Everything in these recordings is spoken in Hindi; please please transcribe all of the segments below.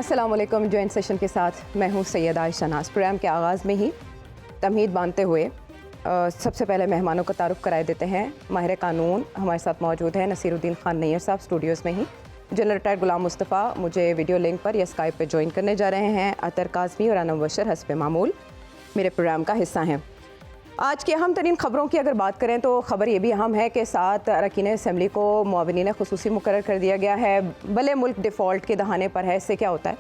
अस्सलाम वालेकुम। जॉइंट सेशन के साथ मैं हूँ सैयद आयशा नाज। प्रोग्राम के आगाज़ में ही तमहीद बांधते हुए सबसे पहले मेहमानों का तारुफ कराए देते हैं। माहिर कानून हमारे साथ मौजूद हैं नसीरुद्दीन खान नैयर साहब स्टूडियोज़ में ही। जनरल रिटायर्ड गुलाम मुस्तफ़ा मुझे वीडियो लिंक पर या स्काइप पे ज्वाइन करने जा रहे हैं। अतर काज़मी और अनम बशर हस्ब मामूल मेरे प्रोग्राम का हिस्सा हैं। आज की अहम तरीन ख़बरों की अगर बात करें तो ख़बर ये भी अहम है कि 7 अरकान असम्बली को मुआविनीन ख़ुसूसी मुकर्रर कर दिया गया है। भले मुल्क डिफ़ॉल्ट के दहाने पर है, इससे क्या होता है,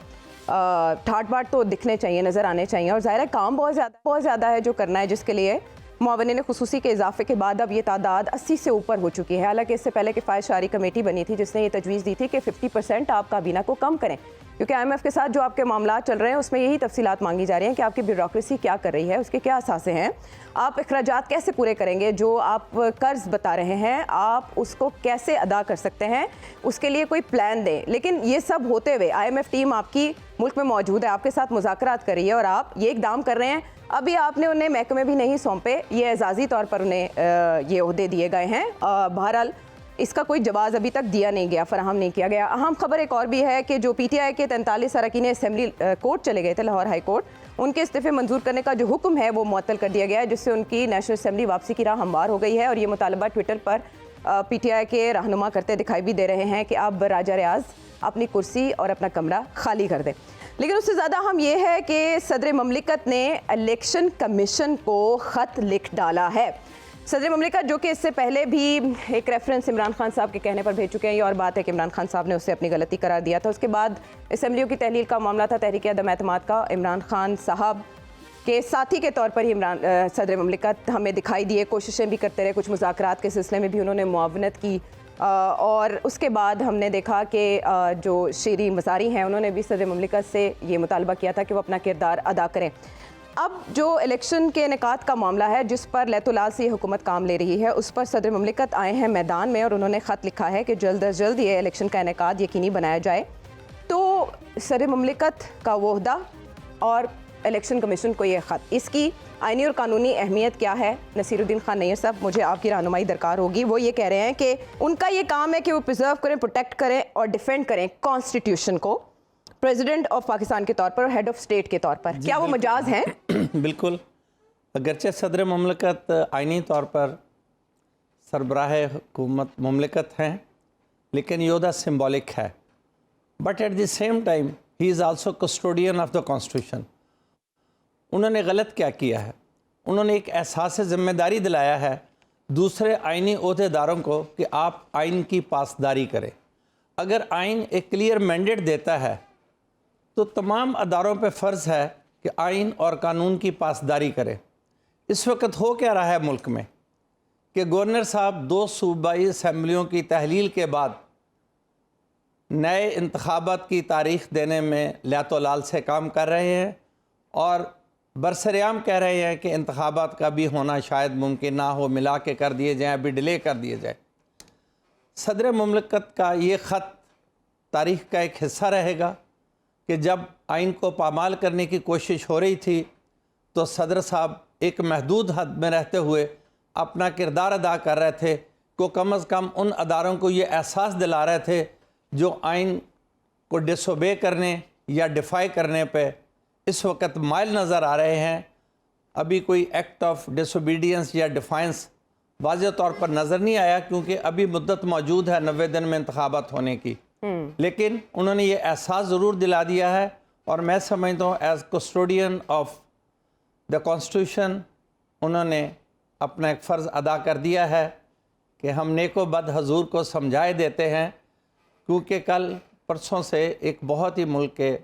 ठाट बाट तो दिखने चाहिए, नज़र आने चाहिए। और ज़ाहिर है काम बहुत ज़्यादा है जो करना है, जिसके लिए मुआविनीन ख़ुसूसी के इजाफे के बाद अब ये तादाद 80 से ऊपर हो चुकी है। हालांकि इससे पहले किफ़ायत शारी कमेटी बनी थी जिसने ये तजवीज़ दी थी कि 50% आप काबीना को कम करें, क्योंकि IMF के साथ जो आपके मामला चल रहे हैं उसमें यही तफसीलात मांगी जा रही हैं कि आपकी ब्यूरोक्रेसी क्या कर रही है, उसके क्या असासे हैं, आप अखराजात कैसे पूरे करेंगे, जो आप कर्ज बता रहे हैं आप उसको कैसे अदा कर सकते हैं, उसके लिए कोई प्लान दें। लेकिन ये सब होते हुए IMF टीम आपकी मुल्क में मौजूद है, आपके साथ मुज़ाकरात कर रही है और आप ये इक़दाम कर रहे हैं। अभी आपने उन्हें महकमे भी नहीं सौंपे, ये एजाज़ी तौर पर उन्हें ये ओहदे दिए गए हैं। बहरहाल इसका कोई जवाब अभी तक दिया नहीं गया, फराहम नहीं किया गया। अहम खबर एक और भी है कि जो PTI के 43 अरकान असम्बली कोर्ट चले गए थे, लाहौर हाई कोर्ट, उनके इस्तीफ़े मंजूर करने का जो हुक्म है वो मुअत्तल कर दिया गया है, जिससे उनकी नेशनल असम्बली वापसी की राह हमवार हो गई है। और ये मुतालबा ट्विटर पर PTI के रहनुमा करते दिखाई भी दे रहे हैं कि अब राजा रियाज अपनी कुर्सी और अपना कमरा खाली कर दें। लेकिन उससे ज़्यादा हम ये है कि सदर ममलिकत ने इलेक्शन कमीशन को ख़त लिख डाला है। सदर ममलिकत जो कि इससे पहले भी एक रेफरेंस इमरान खान साहब के कहने पर भेज चुके हैं। ये और बात है कि इमरान खान साहब ने उसे अपनी गलती करार दिया था। उसके बाद असम्बलियों की तहलील का मामला था, तहरीक अदम एतमाद का। इमरान खान साहब के साथी के तौर पर ही सदर ममलिकत हमें दिखाई दिए, कोशिशें भी करते रहे, कुछ मुज़ाकरात के सिलसिले में भी उन्होंने मुआवनत की। और उसके बाद हमने देखा कि जो शेरी मज़ारी हैं उन्होंने भी सदर ममलिकत से ये मुतालबा किया था कि वो अपना किरदार अदा करें। अब जो इलेक्शन के इनेकाद का मामला है, जिस पर लैतुलाल से ये हुकूमत काम ले रही है, उस पर सदर ममलिकत आए हैं मैदान में और उन्होंने ख़त लिखा है कि जल्द अज जल्द ये इलेक्शन का इनेकाद यकीनी बनाया जाए। तो सदर ममलिकत का वोहदा और इलेक्शन कमीशन को ये ख़त, इसकी आइनी और कानूनी अहमियत क्या है? नसीरुद्दीन खान नैयर साहब, मुझे आपकी रहनुमाई दरकार होगी। वो ये कह रहे हैं कि उनका ये काम है कि वो प्रिजर्व करें, प्रोटेक्ट करें और डिफेंड करें कॉन्स्टिट्यूशन को, प्रेसिडेंट ऑफ पाकिस्तान के तौर पर और हेड ऑफ स्टेट के तौर पर। क्या वो मजाज हैं? बिल्कुल। अगरचे सदर ममलिकत आइनी तौर पर सरबराह हुकूमत ममलिकत हैं, लेकिन योदा सिम्बॉलिक है। But at the same time he is also custodian of the constitution. उन्होंने गलत क्या किया है? उन्होंने एक एहसास ज़िम्मेदारी दिलाया है दूसरे आइनी ओहदेदारों को कि आप आइन की पासदारी करें। अगर आइन एक क्लियर मैंडेट देता है तो तमाम अदारों पे फ़र्ज़ है कि आइन और कानून की पासदारी करें। इस वक्त हो क्या रहा है मुल्क में कि गवर्नर साहब 2 सूबाई असम्बलियों की तहलील के बाद नए इंतखाबात की तारीख़ देने में लैतोलाल से काम कर रहे हैं और बरसरेआम कह रहे हैं कि इंतखाबात का भी होना शायद मुमकिन ना हो, मिला के कर दिए जाएँ, अभी डिले कर दिए जाए। सदर ममलिकत का ये ख़त तारीख़ का एक हिस्सा रहेगा कि जब आइन को पामाल करने की कोशिश हो रही थी तो सदर साहब एक महदूद हद में रहते हुए अपना किरदार अदा कर रहे थे, को कम अज़ कम उन अदारों को ये एहसास दिला रहे थे जो आइन को डिसोबे करने या डिफ़ाई करने पे इस वक्त माइल नज़र आ रहे हैं। अभी कोई एक्ट ऑफ डिसोबीडियंस या डिफाइंस वाज़ेह तौर पर नज़र नहीं आया, क्योंकि अभी मुद्दत मौजूद है 90 दिन में इंतखाबात होने की। लेकिन उन्होंने ये एहसास ज़रूर दिला दिया है और मैं समझता हूँ as custodian of the constitution उन्होंने अपना एक फ़र्ज़ अदा कर दिया है कि हम नेको बद हजूर को समझाए देते हैं, क्योंकि कल परसों से एक बहुत ही मुल्क के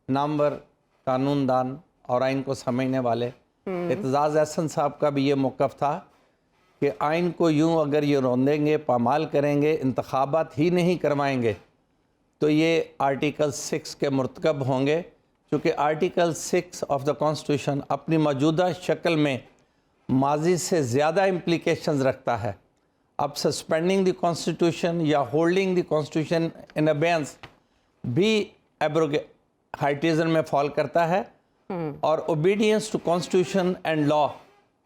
नामवर कानूनदान और आइन को समझने वाले एतजाज़ एहसन साहब का भी ये मौक़िफ़ था कि आइन को यूँ अगर ये रौंदेंगे, पामाल करेंगे, इंतखाबात ही नहीं करवाएंगे तो ये आर्टिकल 6 के मुर्तकब होंगे, क्योंकि आर्टिकल 6 ऑफ द कॉन्स्टिट्यूशन अपनी मौजूदा शक्ल में माजी से ज़्यादा इम्प्लिकेशंस रखता है। अब सस्पेंडिंग द कॉन्स्टिट्यूशन या holding the constitution in abeyance भी हाइटिज़न में फॉल करता है और obedience to constitution and law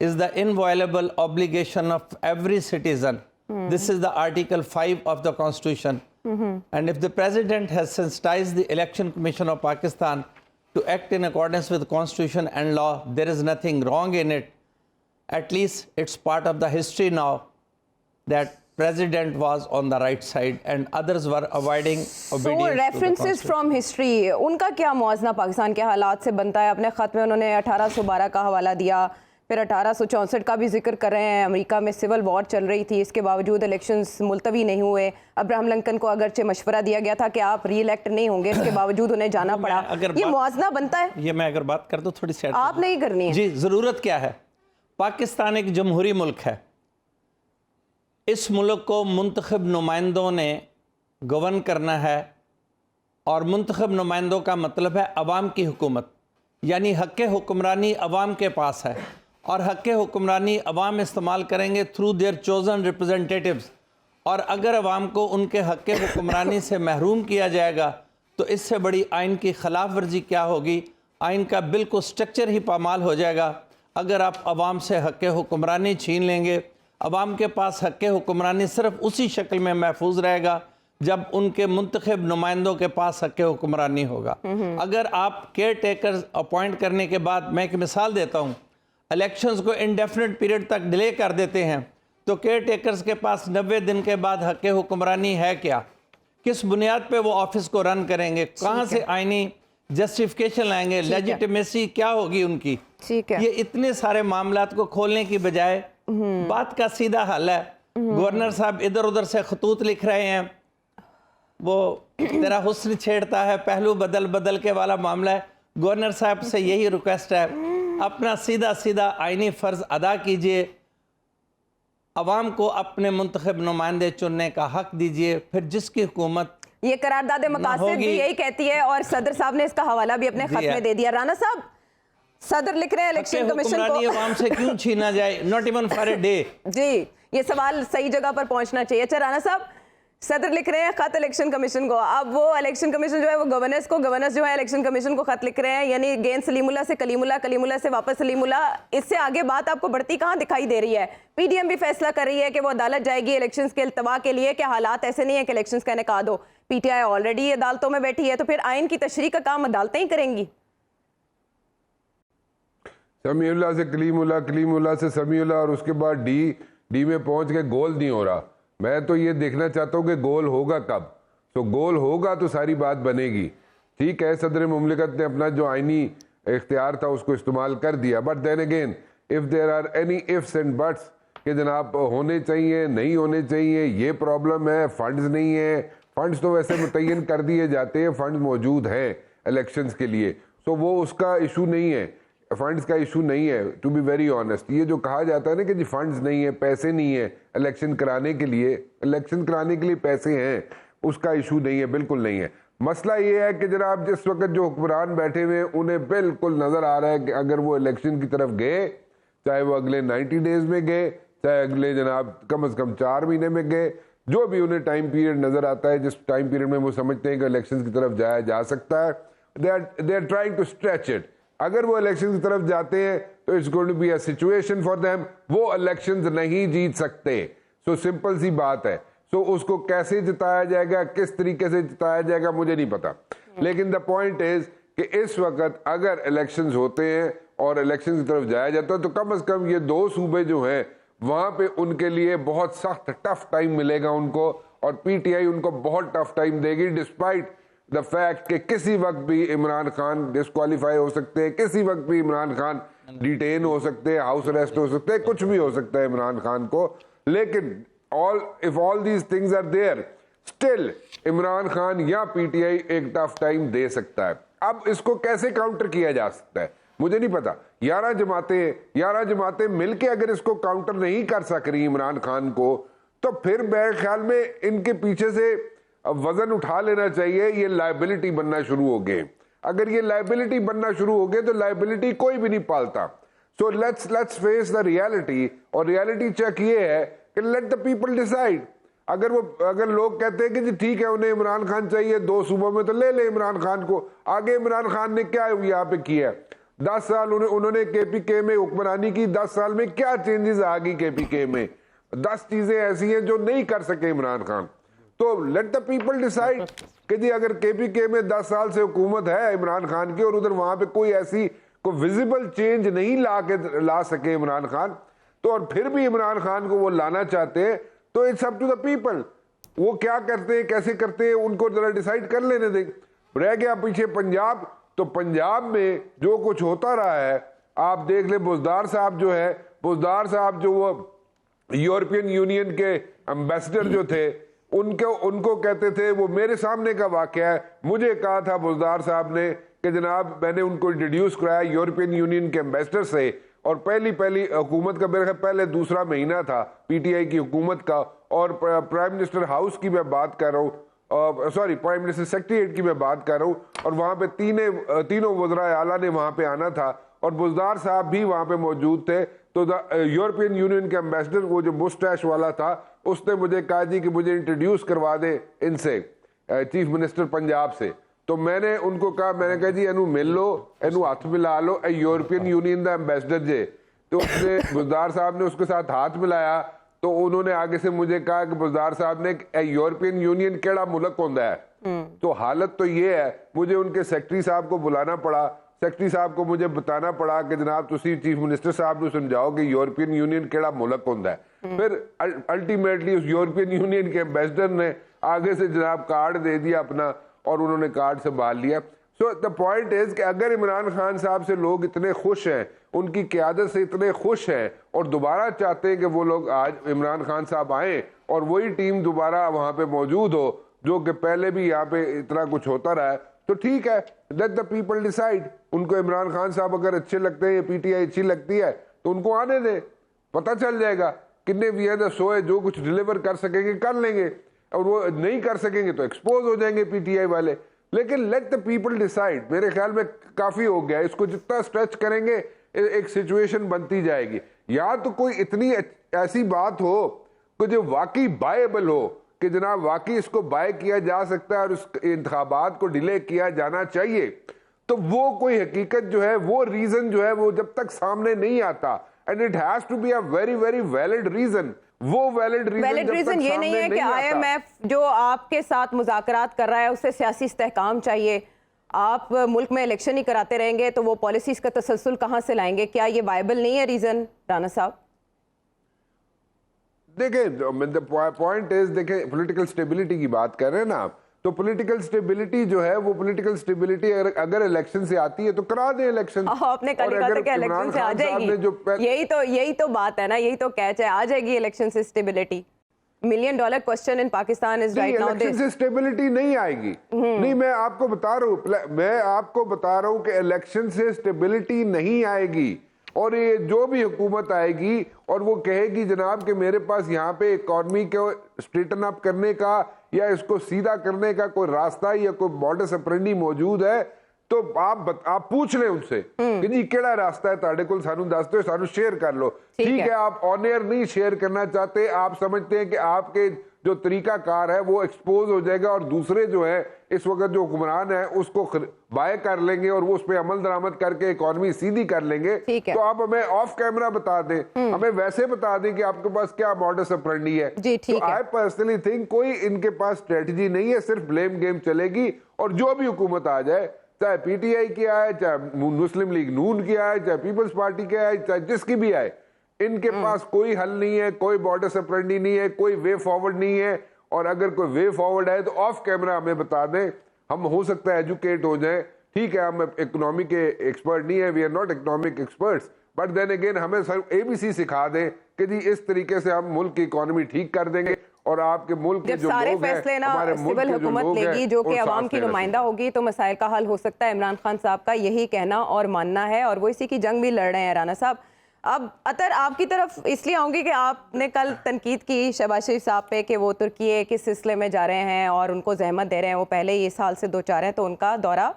is the inviolable obligation of every citizen. This is the article 5 of the constitution And if the president has sensitized the Election Commission of Pakistan to act in accordance with Constitution and law, there is nothing wrong in it. At least it's part of the history now that president was on the right side and others were avoiding obedience So to the references Constitution. from history, उनका क्या मुआवजा पाकिस्तान के हालात से बनता है? अपने ख़त में उन्होंने 1812 का हवाला दिया, फिर 1864 का भी जिक्र कर रहे हैं। अमेरिका में सिविल वॉर चल रही थी, इसके बावजूद इलेक्शंस मुलतवी नहीं हुए। अब्राहम लिंकन को अगरचे मशवरा दिया गया था कि आप री इलेक्ट नहीं होंगे, इसके बावजूद उन्हें जाना पड़ा। ये मुआवजा बनता है? ये मैं अगर बात कर दूं थोड़ी सी आप नहीं करनी है जी। ज़रूरत क्या है? पाकिस्तान एक जमहूरी मुल्क है। इस मुल्क को मुंतखब नुमाइंदों ने गवर्न करना है और मुंतखब नुमाइंदों का मतलब है अवाम की हुकूमत, यानी हक़ हुक्मरानी अवाम के पास है और हक़ हुक्मरानी अवाम इस्तेमाल करेंगे थ्रू देयर चोज़न रिप्रेजेंटेटिव्स। और अगर अवाम को उनके हक़ हुक्मरानी से महरूम किया जाएगा तो इससे बड़ी आइन की खिलाफ वर्जी क्या होगी? आइन का बिल्कुल स्ट्रक्चर ही पामाल हो जाएगा। अगर आप अवाम से हक़ हुक्मरानी छीन लेंगे, अवाम के पास हक़ हुक्मरानी सिर्फ उसी शक्ल में महफूज रहेगा जब उनके मुंतखब नुमाइंदों के पास हक़ हुक्मरानी होगा। अगर आप केयर टेकर्स अपॉइंट करने के बाद, मैं एक मिसाल देता हूँ, इलेक्शंस को इंडेफिनिट पीरियड तक डिले कर देते हैं तो केयर टेकर्स के पास 90 दिन के बाद हक़ हुक्मरानी है क्या? किस बुनियाद पे वो ऑफिस को रन करेंगे? कहाँ से आइनी जस्टिफिकेशन लाएंगे? लेजिटिमेसी क्या होगी उनकी? ठीक है। ये इतने सारे मामलात को खोलने की बजाय बात का सीधा हल है। गवर्नर साहब इधर उधर से खतूत लिख रहे हैं, वो तेरा हुस्न छेड़ता है, पहलू बदल बदल के वाला मामला है। गवर्नर साहब से यही रिक्वेस्ट है, अपना सीधा सीधा आईनी फ़र्ज़ अदा कीजिए, अवाम को अपने मुंतखब नुमाइंदे चुनने का हक दीजिए। फिर जिसकी हुकूमत ये करारदाद मकासद भी यही कहती है और सदर साहब ने इसका हवाला भी अपने खत में दे दिया। राना साहब, सदर लिख रहे हैं इलेक्शन कमीशन को अवाम से क्यों छीना जाए? Not even for a day. जी, ये सवाल सही जगह पर पहुंचना चाहिए। अच्छा राना साहब, सदर लिख रहे हैं खत इलेक्शन कमीशन को। अब वो इलेक्शन कमीशन जो है वो गवर्नर्स जो है इलेक्शन कमीशन को खत लिख रहे हैं, यानी गेंद सलीमुल्लाह से कलीमुल्लाह, कलीमुल्लाह से वापस सलीमुल्लाह। इससे आगे बात आपको बढ़ती कहाँ दिखाई दे रही है? पीडीएम भी फैसला कर रही है कि वो अदालत जाएगी इलेक्शंस के इल्तवा के लिए कि हालात ऐसे नहीं है कि इलेक्शंस का इनेकाद हो। पीटीआई ऑलरेडी अदालतों में बैठी है, तो फिर आइन की तशरीह का काम अदालतें ही करेंगी। समीउल्लाह से कलीमुल्लाह, कलीमुल्लाह से समीउल्लाह और उसके बाद डी में पहुंच के गोल नहीं हो रहा। मैं तो ये देखना चाहता हूँ कि गोल होगा कब। तो गोल होगा तो सारी बात बनेगी। ठीक है, सदर मुमलिकत ने अपना जो आइनी इख्तियार था उसको इस्तेमाल कर दिया, but then again if there are any ifs and buts कि जनाब होने चाहिए नहीं होने चाहिए, ये प्रॉब्लम है, फंड्स नहीं है। फंड्स तो वैसे मुतय्यन कर दिए जाते हैं, फंड्स मौजूद हैं इलेक्शंस के लिए, तो वो उसका इशू नहीं है, फंड्स का इशू नहीं है। टू बी वेरी ऑनेस्ट, ये जो कहा जाता है ना कि जी फंड्स नहीं है, पैसे नहीं है इलेक्शन कराने के लिए पैसे हैं, उसका इशू नहीं है, बिल्कुल नहीं है। मसला ये है कि जनाब जिस वक्त जो हुक्मरान बैठे हुए हैं उन्हें बिल्कुल नज़र आ रहा है कि अगर वो इलेक्शन की तरफ गए, चाहे वो अगले 90 डेज में गए, चाहे अगले जनाब कम से कम 4 महीने में गए, जो भी उन्हें टाइम पीरियड नज़र आता है जिस टाइम पीरियड में वो समझते हैं कि इलेक्शन की तरफ जाया जा सकता है, they are trying to stretch it. अगर वो इलेक्शन की तरफ जाते हैं तो it's going to be a situation for them, वो इलेक्शंस नहीं जीत सकते। सो सिंपल सी बात है। सो उसको कैसे जिताया जाएगा, किस तरीके से जिताया जाएगा, मुझे नहीं पता, लेकिन द पॉइंट इज कि इस वक्त अगर इलेक्शंस होते हैं और इलेक्शन की तरफ जाया जाता है तो कम से कम ये 2 सूबे जो हैं वहां पे उनके लिए बहुत सख्त टफ टाइम मिलेगा उनको, और पीटीआई उनको बहुत टफ टाइम देगी, डिस्पाइट द फैक्ट कि किसी वक्त भी इमरान खान डिस्क्वालीफाई हो सकते हैं, किसी वक्त भी इमरान खान डिटेन हो सकते हैं, हाउस अरेस्ट हो सकते हैं, कुछ भी हो सकता है इमरान खान को। लेकिन if all these things are there, still Imran Khan या पीटीआई एक टफ टाइम दे सकता है। अब इसको कैसे काउंटर किया जा सकता है मुझे नहीं पता। 11 जमातें मिलके अगर इसको काउंटर नहीं कर सक रही इमरान खान को, तो फिर मेरे ख्याल में इनके पीछे से वजन उठा लेना चाहिए। ये लायबिलिटी बनना शुरू हो गए। अगर ये लायबिलिटी बनना शुरू हो गए तो लायबिलिटी कोई भी नहीं पालता। So let's face the reality, और रियलिटी चेक ये है कि लेट द पीपल डिसाइड। अगर लोग कहते हैं कि जी ठीक है उन्हें इमरान खान चाहिए 2 सूबों में, तो ले इमरान खान को। आगे इमरान खान ने क्या यहाँ पे किया है? 10 साल उन्होंने केपीके में हुक्मरानी की, 10 साल में क्या चेंजेस आ गई केपीके में? 10 चीजें ऐसी हैं जो नहीं कर सके इमरान खान। तो लेट द पीपल डिसाइड कि जी अगर केपीके में 10 साल से हुकूमत है इमरान खान की और उधर वहां पे कोई ऐसी कोई विजिबल चेंज नहीं ला सके इमरान खान, तो और फिर भी इमरान खान को वो लाना चाहते हैं, तो it's up to the people. वो क्या करते हैं, कैसे करते हैं, उनको जरा डिसाइड कर लेने दें। रह गया पीछे पंजाब, तो पंजाब में जो कुछ होता रहा है आप देख ले। बुज़दार साहब जो है, बुज़दार साहब जो वो यूरोपियन यूनियन के एम्बेसडर जो थे, उनको कहते थे, वो मेरे सामने का वाकया है, मुझे कहा था बुज़दार साहब ने कि जनाब मैंने उनको इंट्रोड्यूस कराया यूरोपियन यूनियन के एम्बेसडर से, और पहली हुकूमत का मेरे ख्याल पहले दूसरा महीना था पीटीआई की हुकूमत का, और प्राइम मिनिस्टर हाउस की मैं बात कर रहा हूँ, सॉरी प्राइम मिनिस्टर सेक्रेटरीट की मैं बात कर रहा हूँ, और वहाँ पे तीनों वज़राए आला ने वहाँ पे आना था और बुज़दार साहब भी वहाँ पे मौजूद थे। तो यूरोपियन यूनियन के एम्बेसडर वो जो मुस्टैश वाला था उसने मुझे कहा जी कि मुझे इंट्रोड्यूस करवा दे इनसे, चीफ मिनिस्टर पंजाब से। तो मैंने उनको कहा, मैंने कहा जी एनू मिल लो, एनू हाथ मिला लो, यूरोपियन यूनियन का एम्बेसडर जे। तो उसने बुज़दार साहब ने उसके साथ हाथ मिलाया, तो उन्होंने आगे से मुझे कहा कि बुज़दार साहब ने यूरोपियन यूनियन केड़ा मुल्क होता है। तो हालत तो ये है, मुझे उनके सेक्रेटरी साहब को बुलाना पड़ा, सेक्रेटरी साहब को मुझे बताना पड़ा कि जनाब तुसी चीफ मिनिस्टर साहब ने समझाओ कि यूरोपियन यूनियन केड़ा मुल्क होता है। फिर अल्टीमेटली उस यूरोपियन यूनियन के एम्बेसडर ने आगे से जनाब कार्ड दे दिया अपना, और उन्होंने कार्ड संभाल लिया। सो द पॉइंट इज कि अगर इमरान खान साहब से लोग इतने खुश हैं, उनकी क़यादत से इतने खुश हैं और दोबारा चाहते हैं कि वो लोग आज इमरान खान साहब आए और वही टीम दोबारा वहाँ पे मौजूद हो जो कि पहले भी यहाँ पे इतना कुछ होता रहा है, तो ठीक है, लेट द पीपल डिसाइड। उनको इमरान खान साहब अगर अच्छे लगते हैं, पीटीआई अच्छी लगती है, तो उनको आने दें, पता चल जाएगा कितने भी है सोए जो कुछ डिलीवर कर सकेंगे कर लेंगे, और वो नहीं कर सकेंगे तो एक्सपोज हो जाएंगे पीटीआई वाले। लेकिन लेट द पीपल डिसाइड, मेरे ख्याल में काफी हो गया। इसको जितना स्ट्रेच करेंगे एक सिचुएशन बनती जाएगी। या तो कोई इतनी ऐसी बात हो कि जो वाकई बायबल हो कि जनाब वाकई इसको बाय किया जा सकता है और उस इंतखाबात को डिले किया जाना चाहिए, तो वो कोई हकीकत जो है, वो रीजन जो है, वो जब तक सामने नहीं आता, and it has to be a very very valid reason, वो वैलिड रीजन ये नहीं है कि आईएमएफ जो आपके साथ मुज़ाकरात कर रहा है उसे सियासी इस्तेहकाम चाहिए, आप मुल्क में इलेक्शन ही कराते रहेंगे तो वो पॉलिसीज का तसलसल कहां से लाएंगे? क्या ये वायबल नहीं है रीजन, राना साहब? देखें पॉइंट इज, देखें पॉलिटिकल स्टेबिलिटी की बात कर रहे हैं ना आप, तो पॉलिटिकल स्टेबिलिटी जो है वो पॉलिटिकल स्टेबिलिटी अगर इलेक्शन से आती है तो करा दें इलेक्शन। आपने कल कहा था कि इलेक्शन से आ जाएगी, यही तो बात है ना, यही तो कैच है, आ जाएगी इलेक्शन से stability. $1 million question in Pakistan is right now election से स्टेबिलिटी नहीं आएगी। नहीं, मैं आपको बता रहा हूँ कि इलेक्शन से स्टेबिलिटी नहीं आएगी, और ये जो भी हुकूमत आएगी और वो कहेगी जनाब कि मेरे पास यहाँ पे इकॉनमी को स्ट्रेटन अप करने का या इसको सीधा करने का कोई रास्ता या कोई मॉडस ऑपरेंडी मौजूद है, तो आप पूछ लें उनसे कि जी केड़ा रास्ता है ताड़े को, सानू दस दो, सानू शेयर कर लो। ठीक है, आप ऑन एयर नहीं शेयर करना चाहते, आप समझते हैं कि आपके जो तरीका कार है वो एक्सपोज हो जाएगा और दूसरे जो है इस वक्त जो हुक्मरान है उसको बाय कर लेंगे और वो उस पर अमल दरामद करके इकॉनमी सीधी कर लेंगे। तो आप हमें ऑफ कैमरा बता दें, हमें वैसे बता दें कि आपके पास क्या मॉडस ऑपरेंडी है। तो आई पर्सनली थिंक कोई इनके पास स्ट्रेटजी नहीं है, सिर्फ ब्लेम गेम चलेगी, और जो भी हुकूमत आ जाए, चाहे पीटीआई की आए, चाहे मुस्लिम लीग नून की आए, चाहे पीपल्स पार्टी की आए, चाहे जिसकी भी आए, इनके पास कोई हल नहीं है, कोई मॉडस ऑपरेंडी नहीं है, कोई वे फॉरवर्ड नहीं है। और अगर कोई वे फॉरवर्ड है तो ऑफ कैमरा हमें बता दें, हम हो सकता है एजुकेट हो जाएं। ठीक है, हम इकोनॉमी के एक्सपर्ट नहीं है, we are not economic experts, but then again हमें सर एबीसी सिखा दें कि जी इस तरीके से हम मुल्क की इकोनॉमी ठीक कर देंगे और आपके मुल्क के जो सारे लोग हैं, फैसले ना हमारे मुल्क सिविल के जो हुकूमत लोग लेगी हैं, जो वो कि अवाम साथ की रहना नुमाइंदा होगी, तो मसाइल का हल हो सकता है। इमरान खान साहब का यही कहना और मानना है, और वो इसी की जंग भी लड़ रहे हैं। राना साहब, अब अतर आपकी तरफ इसलिए आऊंगी कि आपने कल तनकीद की शहबाज शरीफ साहब पे कि वो तुर्की किस सिलसिले में जा रहे हैं और उनको जहमत दे रहे हैं, वो पहले ही इस साल से 2-4 हैं, तो उनका दौरा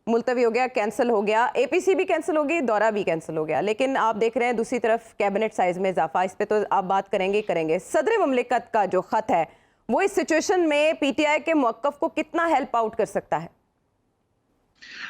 मुलतवी हो गया, कैंसिल हो गया, एपीसी भी कैंसिल हो गई, दौरा भी कैंसिल हो गया। लेकिन आप देख रहे हैं दूसरी तरफ कैबिनेट साइज में इजाफा, इस पे तो आप बात करेंगे। सदर मुमलिकत का जो खत है वो इस सिचुएशन में पीटीआई के मौक़िफ़ को कितना हेल्प आउट कर सकता है?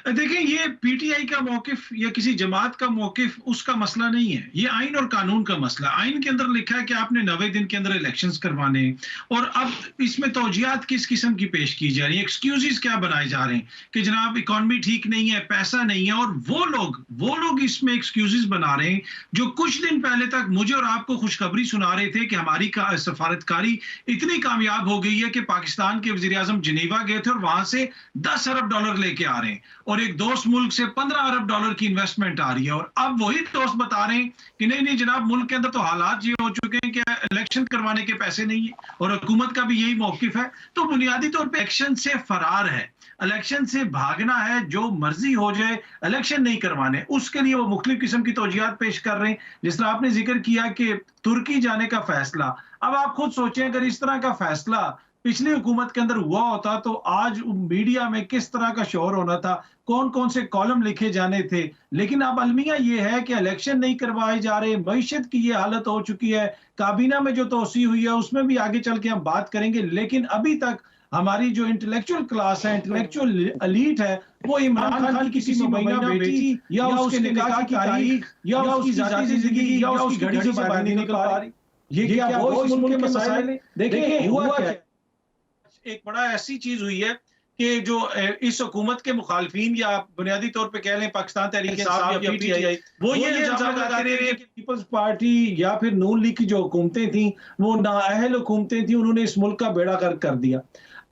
देखिए, ये पीटीआई का मौकिफ या किसी जमात का मौकिफ उसका मसला नहीं है, ये आइन और कानून का मसला। आइन के अंदर लिखा है कि आपने 90 दिन के अंदर इलेक्शंस करवाने, और अब इसमें तौजियात किस किस्म की पेश की जा रही है, एक्सक्यूजेस क्या बनाए जा रहे हैं कि जनाब इकॉनमी ठीक नहीं है, पैसा नहीं है, और वो लोग इसमें एक्सक्यूजेस बना रहे हैं जो कुछ दिन पहले तक मुझे और आपको खुशखबरी सुना रहे थे कि हमारी सफारतकारी इतनी कामयाब हो गई है कि पाकिस्तान के वजीर आजम जिनेवा गए थे और वहां से 10 अरब डॉलर लेके आ रहे हैं, और एक दोस्त मुल्क से 15 अरब डॉलर की इन्वेस्टमेंट आ रही है। और अब वही दोस्त बता रहे हैं कि नहीं नहीं जनाब, मुल्क के अंदर तो हालात ये हो चुके हैं कि इलेक्शन करवाने के पैसे नहीं है, और हुकूमत का भी यही मौकिफ है। तो बुनियादी तौर पे इलेक्शन से फरार है, इलेक्शन से भागना है, जो मर्जी हो जाए, इलेक्शन नहीं करवाने। उसके लिए वो मुख्तलिफ किस्म की तौजियात पेश कर रहे हैं। जिस तरह आपने जिक्र किया कि तुर्की जाने का फैसला, अब आप खुद सोचें अगर इस तरह का फैसला पिछली हुकूमत के अंदर हुआ होता तो आज मीडिया में किस तरह का शोर होना था, कौन कौन से कॉलम लिखे जाने थे। लेकिन अब अलमिया ये है कि इलेक्शन नहीं करवाए जा रहे, मईशत की ये हालत हो चुकी है, काबीना में जो तोसी हुई है उसमें भी आगे चल के हम बात करेंगे। लेकिन अभी तक हमारी जो इंटेलेक्चुअल क्लास है, इंटेलेक्चुअल एलीट है, वो इमरान खान की किसी मुबैना बेटी या उसके निकाह की तारीख या उसकी जाती जिंदगी या उसकी घड़ी से बाहर नहीं निकल पा रही। ये क्या वो इस मुल्क के मसाइल हैं? देखिए हुआ क्या, एक बड़ा ऐसी चीज हुई है कि जो इस हुकूमत के मुखालफीन या बुनियादी तौर पे कह लें पाकिस्तान तहरीक इंसाफ या पीटीआई, वो ये इल्जाम लगाते रहे कि पीपल्स पार्टी या फिर नून लीग की जो हुकूमतें थी वो नाअहल हुकूमतें थी, उन्होंने इस मुल्क का बेड़ा गर्क कर दिया।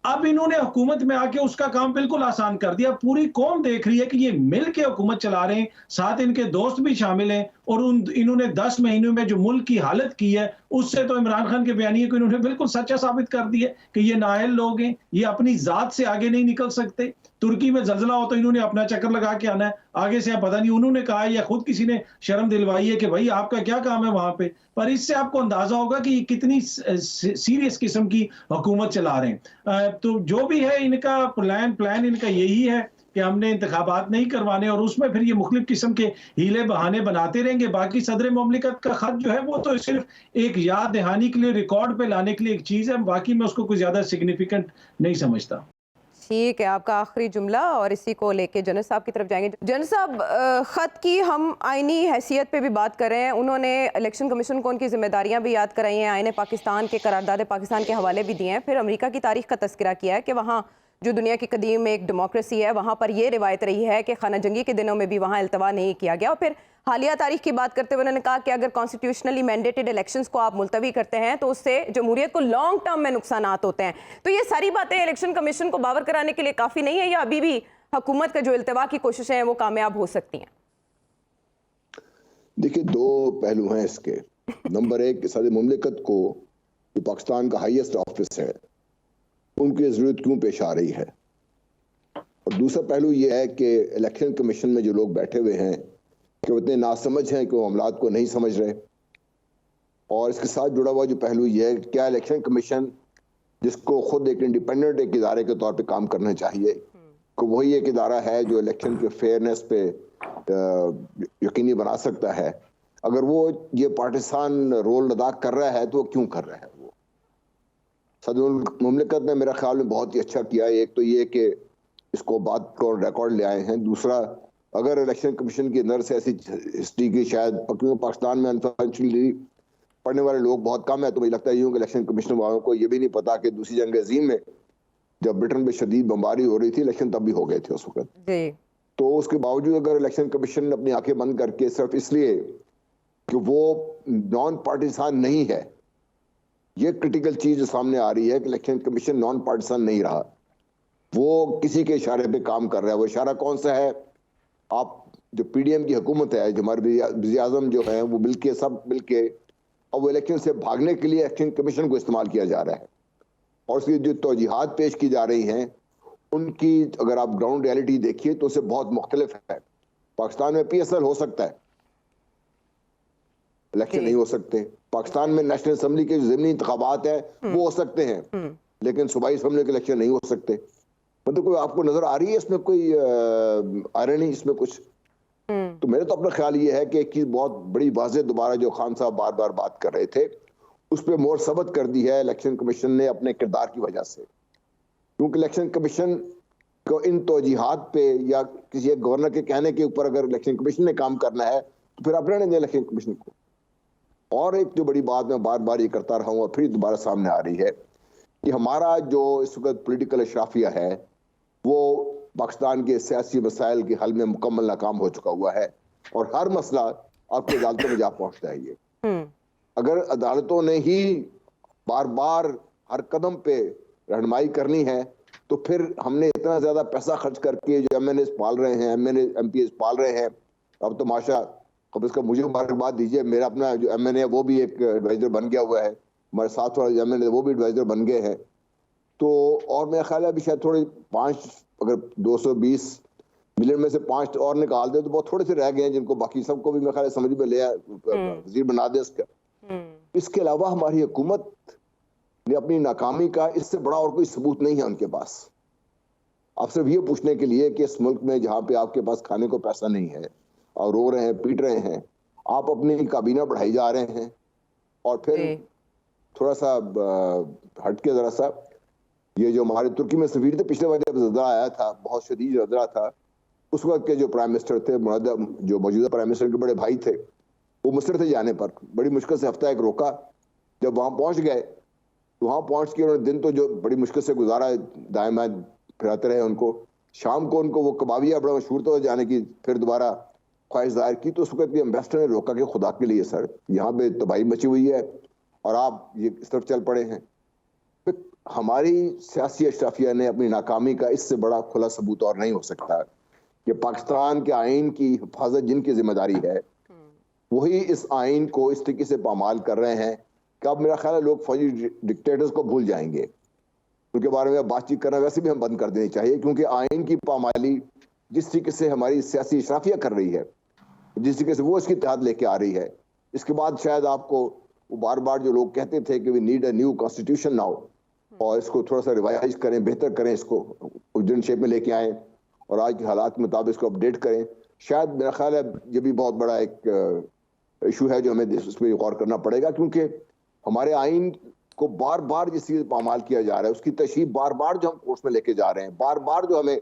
अब इन्होंने हुकूमत में आके उसका काम बिल्कुल आसान कर दिया। पूरी कौम देख रही है कि ये मिल के हुकूमत चला रहे हैं, साथ इनके दोस्त भी शामिल हैं, और इन्होंने 10 महीनों में जो मुल्क की हालत की है उससे तो इमरान खान के बयानिए को इन्होंने बिल्कुल सच्चा साबित कर दिया कि ये नाअहल लोग हैं, ये अपनी जात से आगे नहीं निकल सकते। तुर्की में जल्जला हो तो इन्होंने अपना चक्कर लगा के आना है, आगे से पता नहीं उन्होंने कहा या खुद किसी ने शर्म दिलवाई है कि भाई आपका क्या काम है वहां पे। पर इससे आपको अंदाजा होगा कि कितनी सीरियस किस्म की हुकूमत चला रहे हैं। तो जो भी है इनका प्लान इनका यही है कि हमने इंतखाबात नहीं करवाने, और उसमें फिर ये मुख्तलिफ किस्म के हीले बहाने बनाते रहेंगे। बाकी सदर मुमलिकत का खत जो है वो तो सिर्फ एक याद दहानी के लिए, रिकॉर्ड पे लाने के लिए एक चीज़ है, बाकी मैं उसको कोई ज़्यादा सिग्निफिकेंट नहीं समझता। ठीक है, आपका आखिरी जुमला और इसी को लेके जनरल साहब की तरफ जाएंगे। जनरल साहब, ख़त की हम आईनी हैसियत पे भी बात कर रहे हैं। उन्होंने इलेक्शन कमीशन को उनकी जिम्मेदारियां भी याद कराई हैं, आईने पाकिस्तान के करारदाद पाकिस्तान के हवाले भी दिए हैं, फिर अमेरिका की तारीख का तस्करा किया है कि वहाँ जो दुनिया की कदीम एक डेमोक्रेसी है वहाँ पर ये रिवायत रही है कि खाना जंगी के दिनों में भी वहाँ अल्तवा नहीं किया गया। और फिर हालिया तारीख की बात करते हुए उन्होंने कहा कि अगर कॉन्स्टिट्यूशनली मैंडेटेड इलेक्शंस को आप मुलतवी करते हैं तो उससे जमहूरियत को लॉन्ग टर्म में नुकसानात होते हैं। तो ये सारी बातें इलेक्शन कमीशन को बावर कराने के लिए काफ़ी नहीं है, या अभी भी हुकूमत का जो अल्तवा की कोशिशें हैं वो कामयाब हो सकती हैं? देखिए, दो पहलू हैं इसके। नंबर एक, सदर मुमलिकत को जो पाकिस्तान का हाईएस्ट ऑफिस है उनकी ज़रूरत क्यों पेश आ रही है, और दूसरा पहलू ये है कि इलेक्शन कमीशन में जो लोग बैठे हुए हैं कि वो इतने नासमझ हैं कि वो मामलात को नहीं समझ रहे। और इसके साथ जुड़ा हुआ जो पहलू ये है, क्या इलेक्शन कमीशन जिसको खुद एक इंडिपेंडेंट एक इदारे के तौर पे काम करना चाहिए, कि वही एक इदारा है जो इलेक्शन के फेयरनेस पे यकीनी बना सकता है, अगर वो ये पार्टिसान रोल अदा कर रहा है तो वो क्यों कर रहा है? वो सदर मुमलिकत ने मेरा ख्याल में बहुत ही अच्छा किया। एक तो ये कि इसको बात को रिकॉर्ड ले आए हैं। दूसरा, अगर इलेक्शन कमीशन के अंदर से ऐसी हिस्ट्री की शायद, क्योंकि पाकिस्तान में अनफॉर्चुनेटली पढ़ने वाले लोग बहुत कम है, तो मुझे लगता है यूँ कि इलेक्शन कमीशन वालों को ये भी नहीं पता कि दूसरी जंग अजीम में जब ब्रिटेन में शदीद बमबारी हो रही थी, इलेक्शन तब भी हो गए थे उस वक्त। तो उसके बावजूद अगर इलेक्शन कमीशन अपनी आंखें बंद करके सिर्फ इसलिए कि वो नॉन पार्टिसान नहीं है, ये क्रिटिकल चीज जो सामने आ रही है कि इलेक्शन कमीशन नॉन पार्टिसान नहीं रहा, वो किसी के इशारे पे काम कर रहा है। वो इशारा कौन सा है? आप जो पीडीएम की हुकूमत है, जो हमारे वज़ीर आज़म जो है, वो मिलके सब मिलके अब वो इलेक्शन से भागने के लिए इलेक्शन कमीशन को इस्तेमाल किया जा रहा है। और उसकी जो तौजीहात पेश की जा रही हैं उनकी अगर आप ग्राउंड रियलिटी देखिए तो उससे बहुत मुख्तलिफ है। पाकिस्तान में PSL हो सकता है, इलेक्शन नहीं हो सकते। पाकिस्तान में नेशनल असम्बली के जो ज़मीनी इंतखाबात है वो हो सकते हैं, लेकिन सूबाई असम्बली के इलेक्शन नहीं हो सकते। मतलब कोई आपको नजर आ रही है इसमें कोई आयरनी इसमें कुछ? तो मेरे तो अपना ख्याल ये है कि एक चीज बहुत बड़ी वाज़ेह दोबारा जो खान साहब बार बार बात कर रहे थे उस पर मोहर सबत कर दी है इलेक्शन कमीशन ने अपने किरदार की वजह से। क्योंकि इलेक्शन कमीशन को इन तौजीहात पे या किसी एक गवर्नर के कहने के ऊपर अगर इलेक्शन कमीशन ने काम करना है तो फिर आप रहने दें इलेक्शन कमीशन को। और एक जो बड़ी बात मैं बार बार ये करता रहा हूँ और फिर दोबारा सामने आ रही है कि हमारा जो इस वक्त पोलिटिकल अशराफिया है वो पाकिस्तान के सियासी मसाइल के हल में मुकम्मल नाकाम हो चुका हुआ है और हर मसला आपकी अदालतों में जा पहुंचता है। ये अगर अदालतों ने ही बार बार हर कदम पे रहनुमाई करनी है तो फिर हमने इतना ज्यादा पैसा खर्च करके जो MNAs पाल रहे हैं, MPs पाल रहे हैं, अब तो माशा अब इसका मुझे मुबारकबाद दीजिए, मेरा अपना जो MNA है वो भी एक एडवाइजर बन गया हुआ है, हमारे साथ वाले MNA वो भी एडवाइजर बन गए हैं। तो और मेरा ख्याल है अभी शायद थोड़े 5 अगर 220 मिलियन में से 5 और निकाल दे तो बहुत थोड़े से रह गए हैं जिनको बाकी सबको भी मेरा ख्याल है समझ में लिया वजीर बना दे इसका। इसके अलावा हमारी हुकूमत ने अपनी नाकामी का इससे बड़ा और कोई सबूत नहीं है उनके पास। आप सिर्फ ये पूछने के लिए कि इस मुल्क में जहाँ पे आपके पास खाने को पैसा नहीं है और रो रहे हैं, पीट रहे हैं, आप अपनी काबीना बढ़ाई जा रहे हैं और फिर थोड़ा सा हटके जरा सा ये जो हमारे तुर्की में सफीर थे पिछले बार जब ज़ल्ज़ला आया था, बहुत शदीद ज़ल्ज़ला था, उस वक्त के जो प्राइम मिनिस्टर थे, जो मौजूदा प्राइम मिनिस्टर के बड़े भाई थे, वो मुसर थे जाने पर, बड़ी मुश्किल से हफ्ता एक रोका। जब वहाँ पहुँच गए तो वहाँ पहुँच के उन्होंने दिन तो जो बड़ी मुश्किल से गुजारा, दाएं बाएं फिराते रहे उनको। शाम को उनको वो कबाबिया बड़ा मशहूर तो जाने की फिर दोबारा ख्वाहिश जाहिर की, तो उस वक्त एम्बेसडर ने रोका कि खुदा के लिए सर यहाँ पे तबाही मची हुई है और आप ये इस तरफ चल पड़े हैं। फिर हमारी सियासी अशराफिया ने अपनी नाकामी का इससे बड़ा खुला सबूत और नहीं हो सकता कि पाकिस्तान के आइन की हिफाजत जिनकी जिम्मेदारी है वही इस आइन को इस तरीके से पामाल कर रहे हैं कि अब मेरा ख्याल है लोग फौजी डिक्टेटर्स को भूल जाएंगे। उनके बारे में बातचीत करना वैसे भी हम बंद कर देनी चाहिए, क्योंकि आइन की पामाली जिस तरीके से हमारी सियासी अशराफिया कर रही है, जिस तरीके से वो इसकी इत्तेहाद लेके आ रही है, इसके बाद शायद आपको वो बार बार जो लोग कहते थे कि we need a new constitution now और इसको थोड़ा सा रिवाइज करें, बेहतर करें, इसको ओरिजिनल शेप में लेके आएँ और आज के हालात के मुताबिक इसको अपडेट करें। शायद मेरा ख्याल है ये भी बहुत बड़ा एक इशू है जो हमें इस पर गौर करना पड़ेगा, क्योंकि हमारे आइन को बार बार जिस चीज़ पामाल किया जा रहा है उसकी तशरीह बार बार जो हम कोर्ट में लेके जा रहे हैं, बार बार जो हमें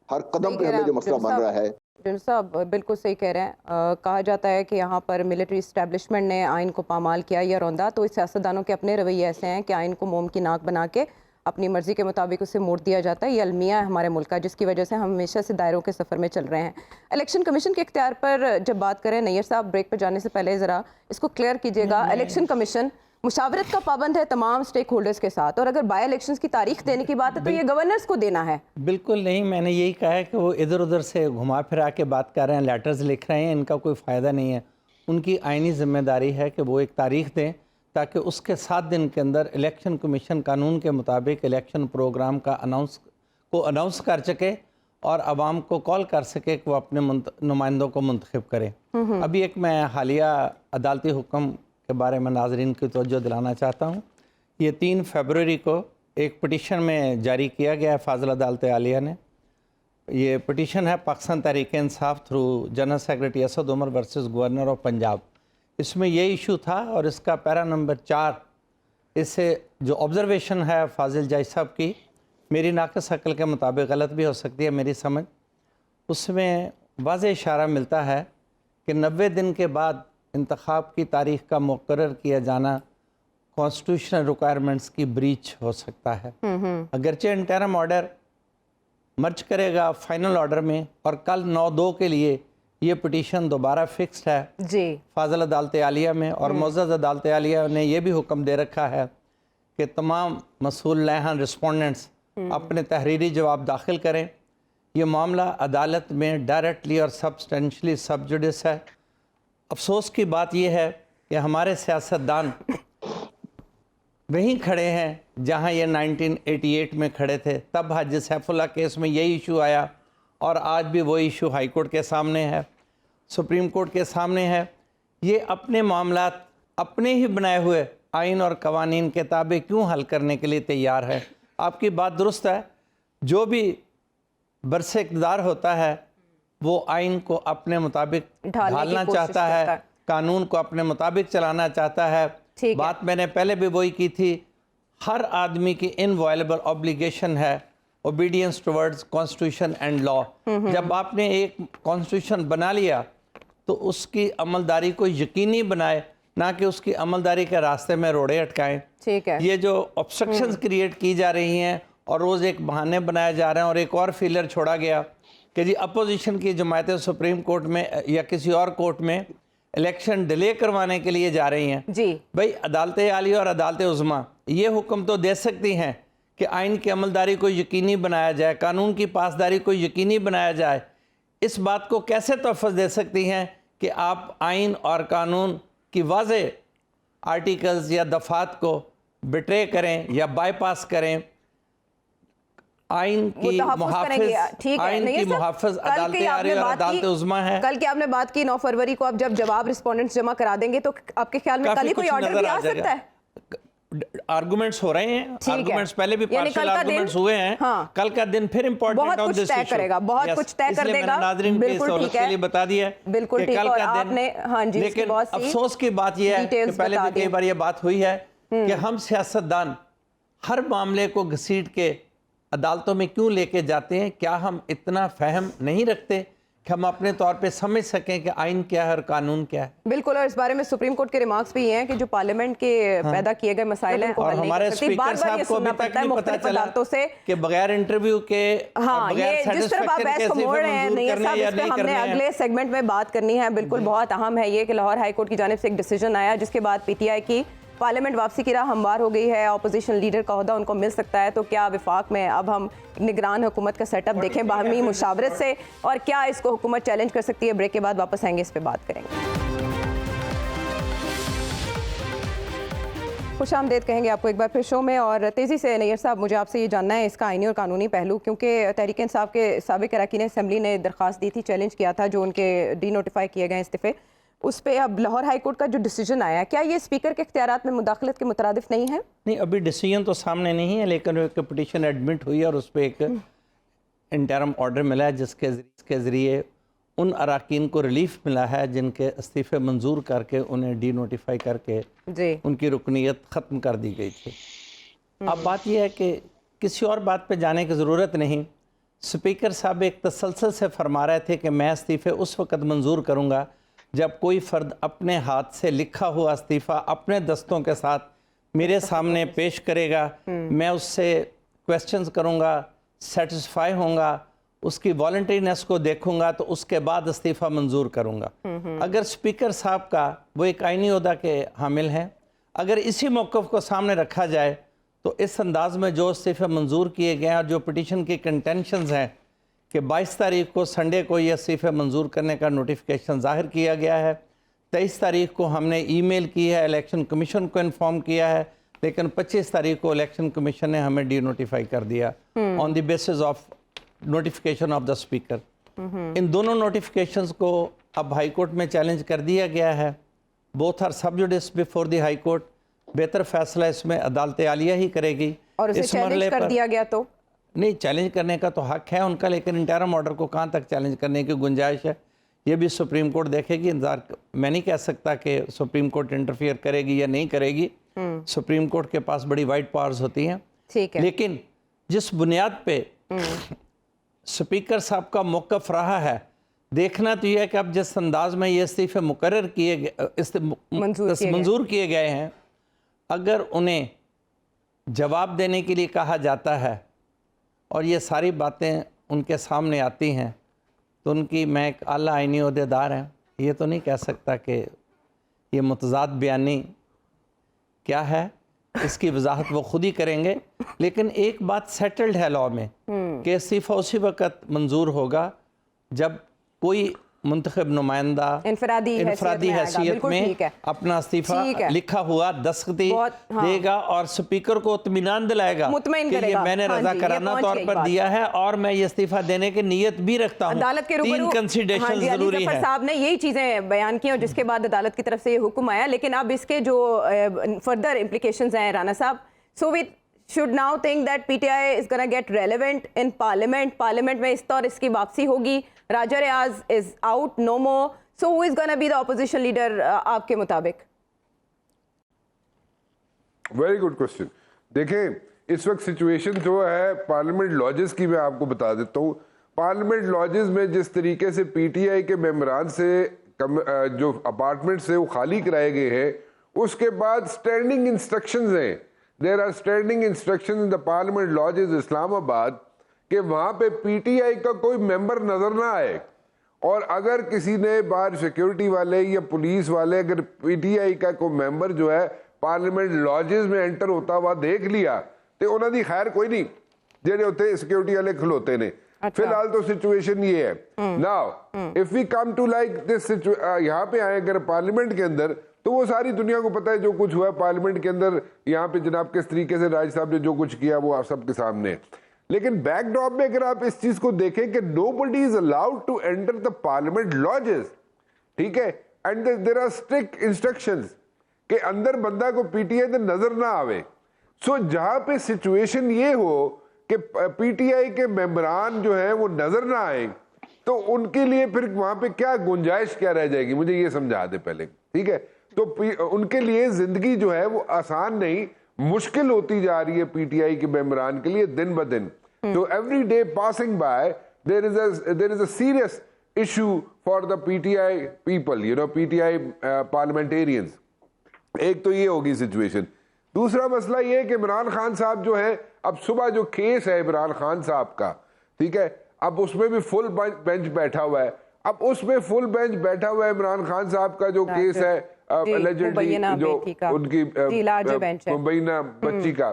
हर कदम पे हमें जो मसला बन रहा है। जुन साहब बिल्कुल सही कह रहे हैं। कहा जाता है कि यहाँ पर मिलिट्री इस्टेब्लिशमेंट ने आइन को पामाल किया या रौंदा, तो इस सियासतदानों के अपने रवैये ऐसे हैं कि आइन को मोम की नाक बना के अपनी मर्जी के मुताबिक उसे मोड़ दिया जाता है। ये अलमिया है हमारे मुल्क का, जिसकी वजह से हम हमेशा से दायरों के सफ़र में चल रहे हैं। इलेक्शन कमीशन के इख्तियार पर जब बात करें, नैयर साहब ब्रेक पर जाने से पहले ज़रा इसको क्लियर कीजिएगा। इलेक्शन कमीशन मुशावरत का पाबंद है तमाम स्टेक होल्डर्स के साथ, और अगर बाई इलेक्शंस की तारीख देने की बात है तो ये गवर्नर्स को देना है। बिल्कुल नहीं, मैंने यही कहा है कि वो इधर उधर से घुमा फिरा के बात कर रहे हैं, लेटर्स लिख रहे हैं, इनका कोई फ़ायदा नहीं है। उनकी आइनी जिम्मेदारी है कि वो एक तारीख दें ताकि उसके 7 दिन के अंदर इलेक्शन कमीशन कानून के मुताबिक इलेक्शन प्रोग्राम का अनाउंस कर सके और आवाम को कॉल कर सके कि वो अपने नुमाइंदों को मुंतखब करें। अभी एक मैं हालिया अदालती हुक्म के बारे में नाजरीन की तवज्जो दिलाना चाहता हूँ। ये 3 फरवरी को एक पटिशन में जारी किया गया है फाजिल अदालत आलिया ने। ये पटिशन है Pakistan Tehreek Insaf through general secretary Asad Umar versus governor of Punjab. इसमें ये इशू था और इसका पैरा नंबर 4, इससे जो ऑब्जर्वेशन है फाजिल जज साहब की, मेरी नाक़िस अक़ल के मुताबिक गलत भी हो सकती है मेरी समझ, उसमें वाज़ेह इशारा मिलता है कि 90 दिन के बाद इंतखाब की तारीख़ का मुकर्रर किया जाना कॉन्स्टिट्यूशनल रिक्वायरमेंट्स की ब्रीच हो सकता है। अगरचे इंटरम ऑर्डर मर्ज करेगा फाइनल ऑर्डर में और कल 9/2 के लिए ये पिटीशन दोबारा फिक्स्ड है जी फाजिल अदालत आलिया में, और मुअज़्ज़ज़ अदालत आलिया ने यह भी हुक्म दे रखा है कि तमाम मसूल लहन रिस्पोंडेंट्स अपने तहरीरी जवाब दाखिल करें। ये मामला अदालत में डायरेक्टली और सब्सटेंशली सब जुडिस है। अफसोस की बात यह है कि हमारे सियासतदान वहीं खड़े हैं जहां ये 1988 में खड़े थे। तब हाजी सैफुल्लाह केस में यही इशू आया और आज भी वही इशू हाई कोर्ट के सामने है, सुप्रीम कोर्ट के सामने है। ये अपने मामला अपने ही बनाए हुए आइन और कवानीन के ताबे क्यों हल करने के लिए तैयार है। आपकी बात दुरुस्त है, जो भी बरसे इक़्तिदार होता है वो आइन को अपने मुताबिक ढालना चाहता है, कानून को अपने मुताबिक चलाना चाहता है। बात मैंने पहले भी वही की थी, हर आदमी की इनवॉयलेबल ऑब्लिगेशन है obedience towards constitution and law. जब आपने एक कॉन्स्टिट्यूशन बना लिया तो उसकी अमलदारी को यकीनी बनाए, ना कि उसकी अमलदारी के रास्ते में रोड़े अटकाएं। ठीक है। ये जो ऑब्स्ट्रक्शंस क्रिएट की जा रही हैं और रोज़ एक बहाने बनाए जा रहे हैं, और एक और फीलर छोड़ा गया कि जी अपोजिशन की जमायतें सुप्रीम कोर्ट में या किसी और कोर्ट में इलेक्शन डिले करवाने के लिए जा रही हैं। जी भाई अदालत आलिया और अदालत उज़्मा ये हुक्म तो दे सकती हैं कि आइन की अमलदारी को यकीनी बनाया जाए, कानून की पासदारी को यकीनी बनाया जाए। इस बात को कैसे तोफ़ुज़ दे सकती हैं कि आप आइन और कानून की वाज़े आर्टिकल्स या दफ़ात को बिट्रे करें या बाईपास करें? आइन की मुहाफ़िज़, आइन की मुहाफ़िज़ अदालत आलिया और अदालत उज़्मा है। कल की आपने बात की 9 फरवरी को, अब जब जवाब रिस्पोंडेंट्स जमा करा देंगे तो आपके ख्याल में कल ही कोई ऑर्डर भी आ सकता है? आर्गुमेंट्स हो रहे हैं, आर्गुमेंट्स पहले भी पार्शियल आर्गुमेंट्स हुए हैं। हाँ, कल का दिन फिर इंपॉर्टेंट ऑन दिस इशू करेगा, बहुत कुछ तय कर देगा। नाज़रीन की सहूलत के लिए बता दिया बिल्कुल ठीक है। और आपने हाँ जी, लेकिन अफसोस की बात यह है कि पहले भी कई बार ये बात हुई है कि हम सियासतदान हर मामले को घसीट के अदालतों में क्यों लेके जाते हैं? क्या हम इतना फहम नहीं रखते कि हम अपने तौर पे समझ सकें कि आइन क्या है और कानून क्या है? बिल्कुल। और इस बारे में सुप्रीम कोर्ट के रिमार्क्स भी हैं कि जो पार्लियामेंट के पैदा किए गए मसाइल हैं, और हमारे स्पीकर साहब को अभी तक नहीं पता चला कि बगैर इंटरव्यू के, हाँ, ये जिस तरफ आप बहस को मोड़ रहे हैं, नहीं साहब, इस पे हमने अगले सेगमेंट में बात करनी है। बिल्कुल बहुत अहम है ये कि लाहौर हाई कोर्ट की जानिब से एक डिसीजन आया जिसके बाद पीटीआई की पार्लियामेंट वापसी की राह हमवार हो गई है। अपोजिशन लीडर का ओहदा उनको मिल सकता है। तो क्या विफाक में अब हम निगरान हुकूमत का सेटअप देखें बाहमी मुशावरत से, और क्या इसको हुकूमत चैलेंज कर सकती है? ब्रेक के बाद वापस आएंगे, इस पे बात करेंगे। खुशामदीद कहेंगे आपको एक बार फिर शो में। और तेज़ी से नैयर साहब, मुझे आपसे ये जानना है इसका आईनी और कानूनी पहलू, क्योंकि तहरीक इंसाफ के साबिक अरकान असेंबली ने दरख्वास्त दी थी, चैलेंज किया था जो उनके डी नोटिफाई किए गए इस्तीफ़े, उस पर अब लाहौर हाई कोर्ट का जो डिसीजन आया, क्या ये स्पीकर के इख्तियारात में मुदाखलत के मुतरादिफ नहीं है? नहीं, अभी डिसीजन तो सामने नहीं है, लेकिन एक पिटीशन एडमिट हुई और उस पर एक इंटरम ऑर्डर मिला है जिसके ज़रिए उन अरकान को रिलीफ मिला है जिनके इस्तीफ़े मंजूर करके उन्हें डी नोटिफाई करके जी उनकी रुकनीत ख़त्म कर दी गई थी। अब बात यह है कि किसी और बात पे जाने की ज़रूरत नहीं। स्पीकर साहब एक तसलसल से फरमा रहे थे कि मैं इस्तीफ़े उस वक़्त मंजूर करूँगा जब कोई फ़र्द अपने हाथ से लिखा हुआ इस्तीफ़ा अपने दस्तों के साथ मेरे सामने पेश करेगा, मैं उससे क्वेश्चंस करूँगा, सेटिस्फाई होऊंगा, उसकी वॉलंटरीनेस को देखूंगा, तो उसके बाद इस्तीफ़ा मंजूर करूँगा। अगर स्पीकर साहब का वो एक आईनी ओहदा के हामिल हैं, अगर इसी मौक़िफ़ को सामने रखा जाए तो इस अंदाज में जो इस्तीफ़े मंजूर किए गए हैं और जो पिटीशन की कंटेंशंस हैं कि 22 तारीख को संडे को ये इस्तीफ़े मंजूर करने का नोटिफिकेशन ज़ाहिर किया गया है, 23 तारीख को हमने ईमेल की है, इलेक्शन कमीशन को इन्फॉर्म किया है, लेकिन 25 तारीख को इलेक्शन कमीशन ने हमें डी नोटिफाई कर दिया on the basis of notification of the speaker. इन दोनों नोटिफिकेशंस को अब हाई कोर्ट में चैलेंज कर दिया गया है। बोथ आर सब जुडिस बिफोर द हाई कोर्ट। बेहतर फैसला इसमें अदालत आलिया ही करेगी। और इस चैलेंज कर दिया गया तो नहीं, चैलेंज करने का तो हक है उनका, लेकिन इंटरम ऑर्डर को कहाँ तक चैलेंज करने की गुंजाइश है ये भी सुप्रीम कोर्ट देखेगी। इंतजार मैं नहीं कह सकता कि सुप्रीम कोर्ट इंटरफियर करेगी या नहीं करेगी। सुप्रीम कोर्ट के पास बड़ी वाइड पावर्स होती हैं, ठीक है, लेकिन जिस बुनियाद पे स्पीकर साहब का मौक़िफ़ रहा है, देखना तो यह है कि अब जिस अंदाज में ये इस्तीफ़े मुकर्रर किए गए, मंजूर किए गए हैं, अगर उन्हें जवाब देने के लिए कहा जाता है और ये सारी बातें उनके सामने आती हैं, तो उनकी, मैं एक आला आईनी ओहदेदार हैं, ये तो नहीं कह सकता कि ये मुतज़ाद बयानी क्या है, इसकी वजाहत वो खुद ही करेंगे। लेकिन एक बात सेटल्ड है लॉ में कि इस्तीफ़ा उसी वक़्त मंजूर होगा जब कोई मुंतखब नुमाइंदा इनफरादी हैसियत में अपना इस्तीफ़ा लिखा हुआ दस्तखती देगा और स्पीकर को इत्मीनान दिलाएगा कि ये मैंने रजा कराना तौर पर दिया है और मैं ये इस्तीफ़ा देने की नीयत भी रखता हूँ। अदालत के तीन कंसीडरेशन जरूरी है। साहब ने यही चीज़ें बयान की और जिसके बाद अदालत की तरफ से ये हुक्म आया। लेकिन अब इसके जो फर्दर इम्प्लीकेशंस हैं राना साहब, so we should now think that PTI is going to get relevant in parliament. Parliament में इस तौर इसकी वापसी होगी। राजा रियाज is out, no more. So who is going to be the opposition leader आपके मुताबिक? Very good question. देखें, इस वक्त सिचुएशन जो है पार्लियामेंट लॉजेस की मैं आपको बता देता हूँ। पार्लियामेंट लॉजेस में जिस तरीके से पीटीआई के मेंबरान से जो अपार्टमेंट से वो खाली कराए गए हैं, उसके बाद स्टैंडिंग इंस्ट्रक्शंस हैं, there are standing instructions in the parliament lodges Islamabad कि वहां पे पीटीआई का कोई मेंबर नजर ना आए। और अगर किसी ने बाहर सिक्योरिटी वाले या पुलिस वाले अगर पीटीआई का कोई मेंबर जो है पार्लियामेंट लॉजेस में एंटर होता हुआ देख लिया तो उन्होंने खैर कोई नहीं, जेडे होते सिक्योरिटी वाले खलोते ने। फिलहाल तो सिचुएशन ये है। Now if we come to like this, यहाँ पे आए अगर पार्लियामेंट के अंदर, तो वो सारी दुनिया को पता है जो कुछ हुआ पार्लियामेंट के अंदर। यहाँ पे जनाब किस तरीके से राज साहब ने जो कुछ किया वो आप सबके सामने है। लेकिन बैकड्रॉप में अगर आप इस चीज को देखें कि nobody is allowed to enter the parliament lodges, ठीक है, and there are strict instructions कि अंदर बंदा को पीटीआई से नजर ना आवे। सो जहां पे सिचुएशन ये हो कि पीटीआई के मेंबरान जो है वो नजर ना आए, तो उनके लिए फिर वहां पे क्या गुंजाइश क्या रह जाएगी, मुझे ये समझा दे पहले, ठीक है। तो उनके लिए जिंदगी जो है वो आसान नहीं, मुश्किल होती जा रही है पीटीआई के मेंबरान के लिए दिन ब दिन। तो every day passing by there is a serious issue for the PTI people, you know, PTI parliamentarians. एक तो ये होगी सिचुएशन। दूसरा मसला ये है कि इमरान खान साहब जो है, अब सुबह जो केस है इमरान खान साहब का, ठीक है, अब उसमें भी फुल बेंच बैठा हुआ है। अब उसमें फुल बेंच बैठा हुआ है इमरान खान साहब का जो केस है allegedly जो उनकी मुबैना बच्ची का,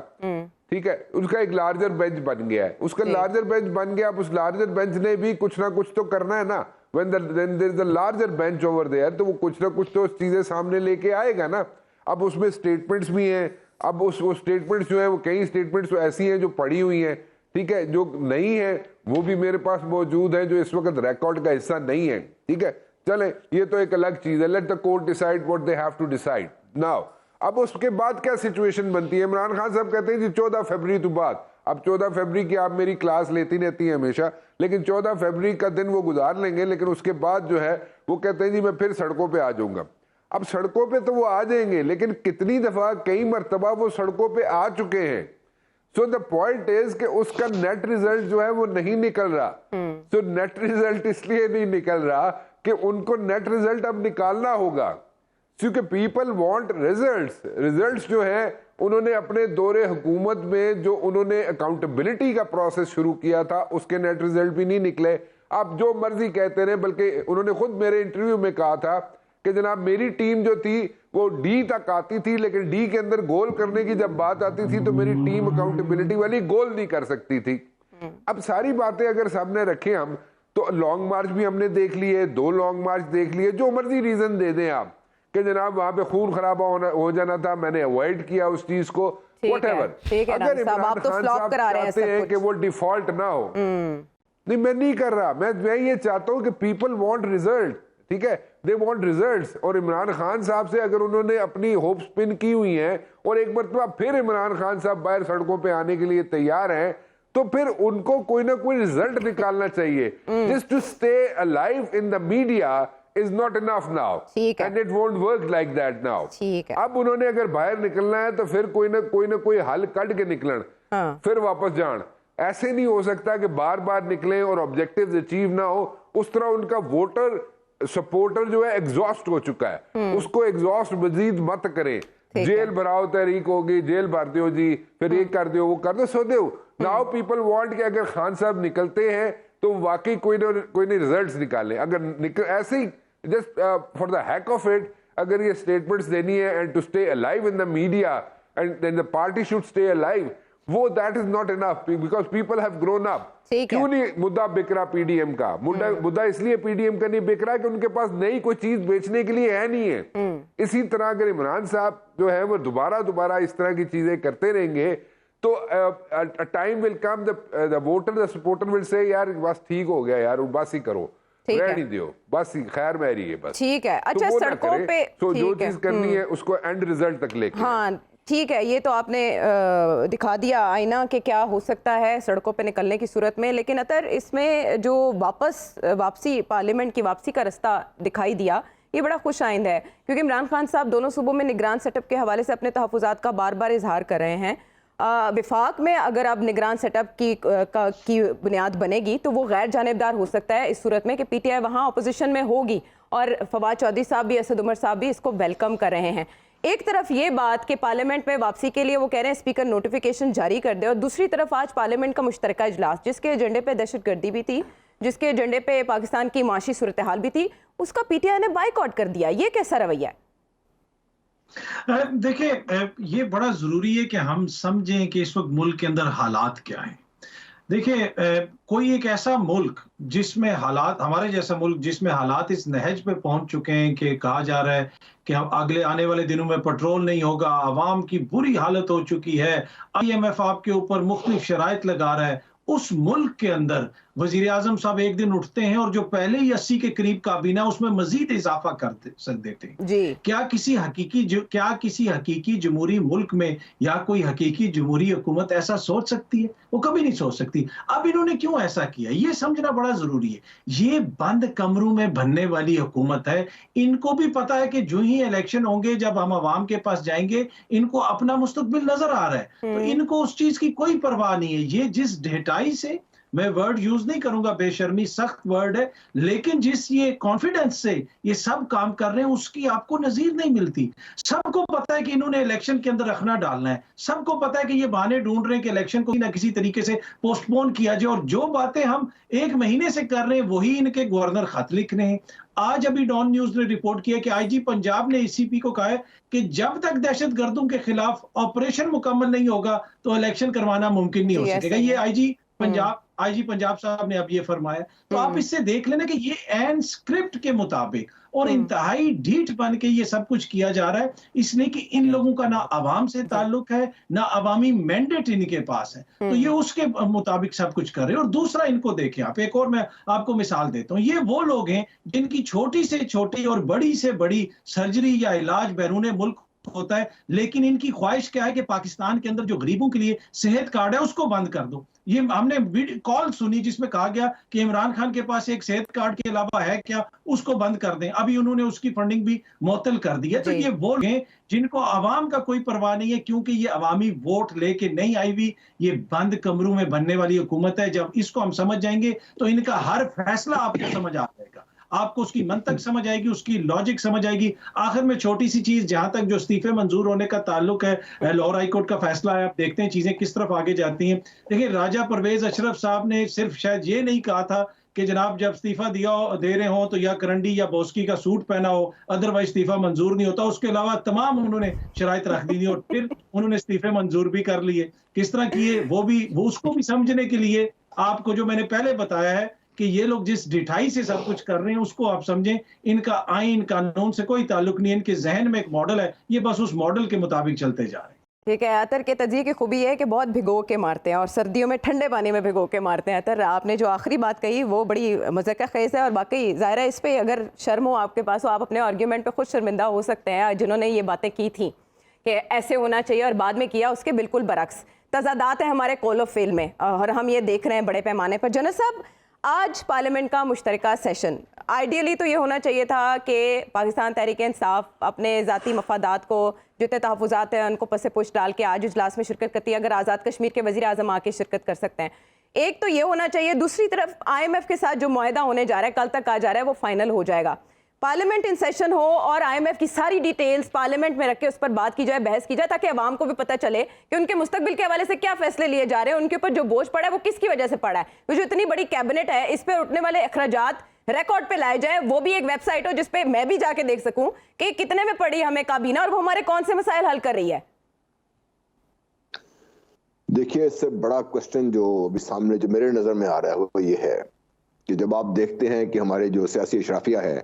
ठीक है, उसका एक लार्जर बेंच बन गया है। उसका लार्जर बेंच बन गया। अब उस लार्जर बेंच ने भी कुछ ना कुछ तो करना है ना। when there is a larger bench over there, तो वो कुछ ना कुछ तो चीजें सामने लेके आएगा ना। अब उसमें स्टेटमेंट्स भी हैं। अब वो स्टेटमेंट्स जो है वो कई स्टेटमेंट्स तो ऐसी हैं जो पड़ी हुई हैं, ठीक है, जो नहीं है वो भी मेरे पास मौजूद है, जो इस वक्त रिकॉर्ड का हिस्सा नहीं है, ठीक है। चले, ये तो एक अलग चीज है। Let the court decide what they have to decide now. अब उसके बाद क्या सिचुएशन बनती है? इमरान खान साहब कहते हैं जी 14 फरवरी तो बाद। अब 14 फरवरी की आप मेरी क्लास लेती रहती हैं हमेशा, लेकिन 14 फरवरी का दिन वो गुजार लेंगे, लेकिन उसके बाद जो है वो कहते हैं जी मैं फिर सड़कों पे आ जाऊंगा। अब सड़कों पे तो वो आ जाएंगे, लेकिन कितनी दफा, कई मरतबा वो सड़कों पे आ चुके हैं। सो द पॉइंट इज कि उसका नेट रिजल्ट जो है वो नहीं निकल रहा। सो नेट रिजल्ट इसलिए नहीं निकल रहा कि उनको नेट रिजल्ट अब निकालना होगा, क्योंकि पीपल वांट रिजल्ट्स। रिजल्ट्स जो है उन्होंने अपने दौरे हुकूमत में जो उन्होंने अकाउंटेबिलिटी का प्रोसेस शुरू किया था, उसके नेट रिजल्ट भी नहीं निकले। आप जो मर्जी कहते रहे, बल्कि उन्होंने खुद मेरे इंटरव्यू में कहा था कि जनाब मेरी टीम जो थी वो डी तक आती थी, लेकिन डी के अंदर गोल करने की जब बात आती थी तो मेरी टीम अकाउंटेबिलिटी वाली गोल नहीं कर सकती थी। अब सारी बातें अगर सामने रखें हम, तो लॉन्ग मार्च भी हमने देख लिए, 2 लॉन्ग मार्च देख लिए, जो मर्जी रीजन दे दें आप कि जनाब वहां पे खून खराबा हो जाना था, मैंने अवॉइड किया उस चीज को, व्हाटएवर। अगर इमरान खान साहब चाहते हैं कि वो डिफॉल्ट ना हो, नहीं मैं नहीं कर रहा, मैं ये चाहता हूं कि पीपल वांट रिजल्ट, ठीक है, दे वांट रिजल्ट्स। और इमरान खान साहब से अगर उन्होंने अपनी होप्स पिन की हुई हैं और एक मरतबा फिर इमरान खान साहब बाहर सड़कों पे आने के लिए तैयार हैं, तो फिर उनको कोई ना कोई रिजल्ट निकालना चाहिए। Just to stay alive in the media is not enough now, and it won't work like that now. अब उन्होंने अगर बाहर निकलना है तो फिर कोई ना कोई हल कट के निकलन, फिर वापस जान। ऐसे नहीं हो सकता कि बार बार निकले और ऑब्जेक्टिव्स अचीव ना हो। उस तरह उनका वोटर सपोर्टर जो है एग्जॉस्ट हो चुका है, उसको एग्जॉस्ट मजीद मत करें। जेल भराओ तहरीक होगी, जेल भर दो जी, फिर ये कर दो वो कर दो, सो दो। नाउ पीपल वांट कि अगर खान साहब निकलते हैं तो वाकई कोई ना रिजल्ट्स निकालें। अगर ऐसे ही just for the heck of it अगर ये स्टेटमेंट्स देनी है and to stay alive in the media and then the party should stay alive, वो that is not enough because people have grown up. क्यों नहीं मुद्दा बिक रहा पीडीएम का? मुद्दा इसलिए पीडीएम का नहीं बिक रहा कि उनके पास नई कोई चीज बेचने के लिए है नहीं है। इसी तरह अगर इमरान साहब जो है वो दोबारा इस तरह की चीजें करते रहेंगे तो time will come, the voter the supporter will say यार बस ठीक हो गया यार, बस ही करो, रहने दियो, बस खैर में रही है बस, ठीक है। अच्छा, तो सड़कों पे तो जो चीज करनी है उसको एंड रिजल्ट तक लेके, हाँ ठीक है, ये तो आपने दिखा दिया आईना कि क्या हो सकता है सड़कों पे निकलने की सूरत में। लेकिन अतर इसमें जो वापसी पार्लियामेंट की वापसी का रास्ता दिखाई दिया, ये बड़ा खुश आइंद है, क्योंकि इमरान खान साहब दोनों सूबों में निगरान सेटअप के हवाले से अपने तहफ़्फ़ुज़ात का बार बार इजहार कर रहे हैं। विफाक में अगर अब निगरान सेटअप की बुनियाद बनेगी तो वो गैर जानिबदार हो सकता है इस सूरत में कि पीटीआई वहाँ अपोजिशन में होगी और फवाद चौधरी साहब भी, असद उमर साहब भी इसको वेलकम कर रहे हैं। एक तरफ ये बात कि पार्लियामेंट में वापसी के लिए वो कह रहे हैं स्पीकर नोटिफिकेशन जारी कर दे, और दूसरी तरफ आज पार्लियामेंट का मुश्तरका इजलास जिसके एजेंडे पे दहशतगर्दी भी थी, जिसके एजेंडे पे पाकिस्तान की माशी सूरत हाल भी थी, उसका पीटीआई ने बाइकआउट कर दिया। ये कैसा रवैया है? देखिए, ये बड़ा जरूरी है कि हम समझें कि इस वक्त मुल्क के अंदर हालात क्या हैं। देखिए, कोई एक ऐसा मुल्क जिसमें हालात, हमारे जैसा मुल्क जिसमें हालात इस नहज पे पहुंच चुके हैं कि कहा जा रहा है कि हम अगले आने वाले दिनों में पेट्रोल नहीं होगा, आवाम की बुरी हालत हो चुकी है, IMF आपके ऊपर मुख्तलिफ शराइत लगा रहा है, उस मुल्क के अंदर वजीर आजम साहब एक दिन उठते हैं और जो पहले ही 80 के करीब काबीना उसमें मजीद इजाफा कर देते हैं जी। क्या किसी हकीकी जमहूरी मुल्क में या कोई हकीकी जमहूरी हुकूमत ऐसा सोच सकती है? वो कभी नहीं सोच सकती। अब इन्होंने क्यों ऐसा किया, ये समझना बड़ा जरूरी है। ये बंद कमरों में बनने वाली हुकूमत है। इनको भी पता है कि जो ही इलेक्शन होंगे, जब हम अवाम के पास जाएंगे, इनको अपना मुस्तकबिल नजर आ रहा है, तो इनको उस चीज की कोई परवाह नहीं है। ये जिस ढिठाई से, मैं वर्ड यूज नहीं करूंगा, बेशर्मी सख्त वर्ड है, लेकिन जिस ये कॉन्फिडेंस से ये सब काम कर रहे हैं उसकी आपको नजीर नहीं मिलती। सबको पता है कि इन्होंने इलेक्शन के अंदर रखना डालना है, सबको पता है कि ये बहाने ढूंढ रहे हैं कि इलेक्शन को ना किसी तरीके से पोस्टपोन किया जाए, और जो बातें हम 1 महीने से कर रहे हैं वही इनके गवर्नर खत लिख रहे हैं। आज अभी डॉन न्यूज ने रिपोर्ट किया कि IG पंजाब ने ACP को कहा है कि जब तक दहशतगर्दों के खिलाफ ऑपरेशन मुकम्मल नहीं होगा तो इलेक्शन करवाना मुमकिन नहीं हो सकेगा। ये IG पंजाब साहब ने अब ये फरमाया। तो आप इससे देख लेना कि ये एन स्क्रिप्ट के मुताबिक और इंतहाई ढीठ बन के ये सब कुछ किया जा रहा है, इसलिए कि इन लोगों का ना आवाम से ताल्लुक है, ना अवामी मैंडेट इनके पास है, तो ये उसके मुताबिक सब कुछ कर रहे हैं। और दूसरा, इनको देखें आप, एक और मैं आपको मिसाल देता हूँ, ये वो लोग हैं जिनकी छोटी से छोटी और बड़ी से बड़ी सर्जरी या इलाज बैरून मुल्क होता है, लेकिन इनकी ख्वाहिश क्या है कि पाकिस्तान के अंदर जो गरीबों के लिए सेहत कार्ड है उसको बंद कर दो। ये हमने कॉल सुनी जिसमें कहा गया कि इमरान खान के पास एक सेहत कार्ड के अलावा है क्या, उसको बंद कर दें। अभी उन्होंने उसकी फंडिंग भी मुअत्तल कर दी है। तो ये वो हैं जिनको आवाम का कोई परवाह नहीं है, क्योंकि ये अवामी वोट लेके नहीं आई हुई, ये बंद कमरों में बनने वाली हुकूमत है। जब इसको हम समझ जाएंगे तो इनका हर फैसला आपको समझ आ जाएगा, आपको उसकी मंतक समझ आएगी, उसकी लॉजिक समझ आएगी। आखिर में छोटी सी चीज, जहां तक जो इस्तीफे मंजूर होने का ताल्लुक है, लाहौर हाई कोर्ट का फैसला है, आप देखते हैं चीजें किस तरफ आगे जाती हैं। देखिए, राजा परवेज अशरफ साहब ने सिर्फ शायद ये नहीं कहा था कि जनाब जब इस्तीफा दे रहे हो तो या करंडी या बोस्की का सूट पहना हो, अदरवाइज इस्तीफा मंजूर नहीं होता। उसके अलावा तमाम उन्होंने शराइत रख दी थी और फिर उन्होंने इस्तीफे मंजूर भी कर लिए। किस तरह किए वो उसको भी समझने के लिए आपको जो मैंने पहले बताया है कि ये लोग जिस ढिठाई से सब कुछ कर रहे हैं उसको आप समझें। इनका आइन कानून से कोई ताल्लुक नहीं है, इनके जहन में एक मॉडल है, ये बस उस मॉडल के मुताबिक चलते जा रहे हैं। ठीक है, अतर के तजिए की खूबी है कि बहुत भिगो के मारते हैं और सर्दियों में ठंडे पानी में भिगो के मारते हैं। अतर, आपने जो आखिरी बात कही वो बड़ी मज़ाक़ ख़ेज़ है और बाकी ज़ाहिर है इस पर अगर शर्म हो आपके पास, तो आप अपने आर्ग्यूमेंट पे खुद शर्मिंदा हो सकते हैं। जिन्होंने ये बातें की थी कि ऐसे होना चाहिए और बाद में किया उसके बिल्कुल बरक्स, तज़ादात है हमारे कॉल ऑफ फेल में और हम ये देख रहे हैं बड़े पैमाने पर। जनरल साहब, आज पार्लियामेंट का मुश्तरका सेशन, आइडियली तो ये होना चाहिए था कि पाकिस्तान तहरीक इंसाफ अपने ज़ाती मफादात को, जितने तहफ़्फ़ुज़ात हैं उनको पसे पुश डाल के आज इजलास में शिरकत करती है। अगर आज़ाद कश्मीर के वज़ीर आज़म आके शिरकत कर सकते हैं, एक तो ये होना चाहिए। दूसरी तरफ IMF के साथ जो मुआहदा होने जा रहा है, कल तक आ जा रहा है, वो फाइनल हो जाएगा। पार्लियामेंट इन सेशन हो और IMF की सारी डिटेल्स पार्लियामेंट में रख के उस पर बात की जाए, बहस की जाए, ताकि अवाम को भी पता चले कि उनके मुस्तकबिल के हवाले से क्या फैसले लिए जा रहे हैं, उनके ऊपर जो बोझ पड़ा है वो किसकी वजह से पड़ा है। तो जो इतनी बड़ी कैबिनेट है, इस पर उठने वाले अखराजात रिकॉर्ड पे लाए जाए, वो भी एक वेबसाइट हो जिसपे मैं भी जाके देख सकूं कि कितने में पड़ी हमें काबीना और वो हमारे कौन से मसाइल हल कर रही है। देखिए, इससे बड़ा क्वेश्चन जो अभी सामने जो मेरे नजर में आ रहा है वो ये है कि जब आप देखते हैं कि हमारे जो सियासी अशराफिया है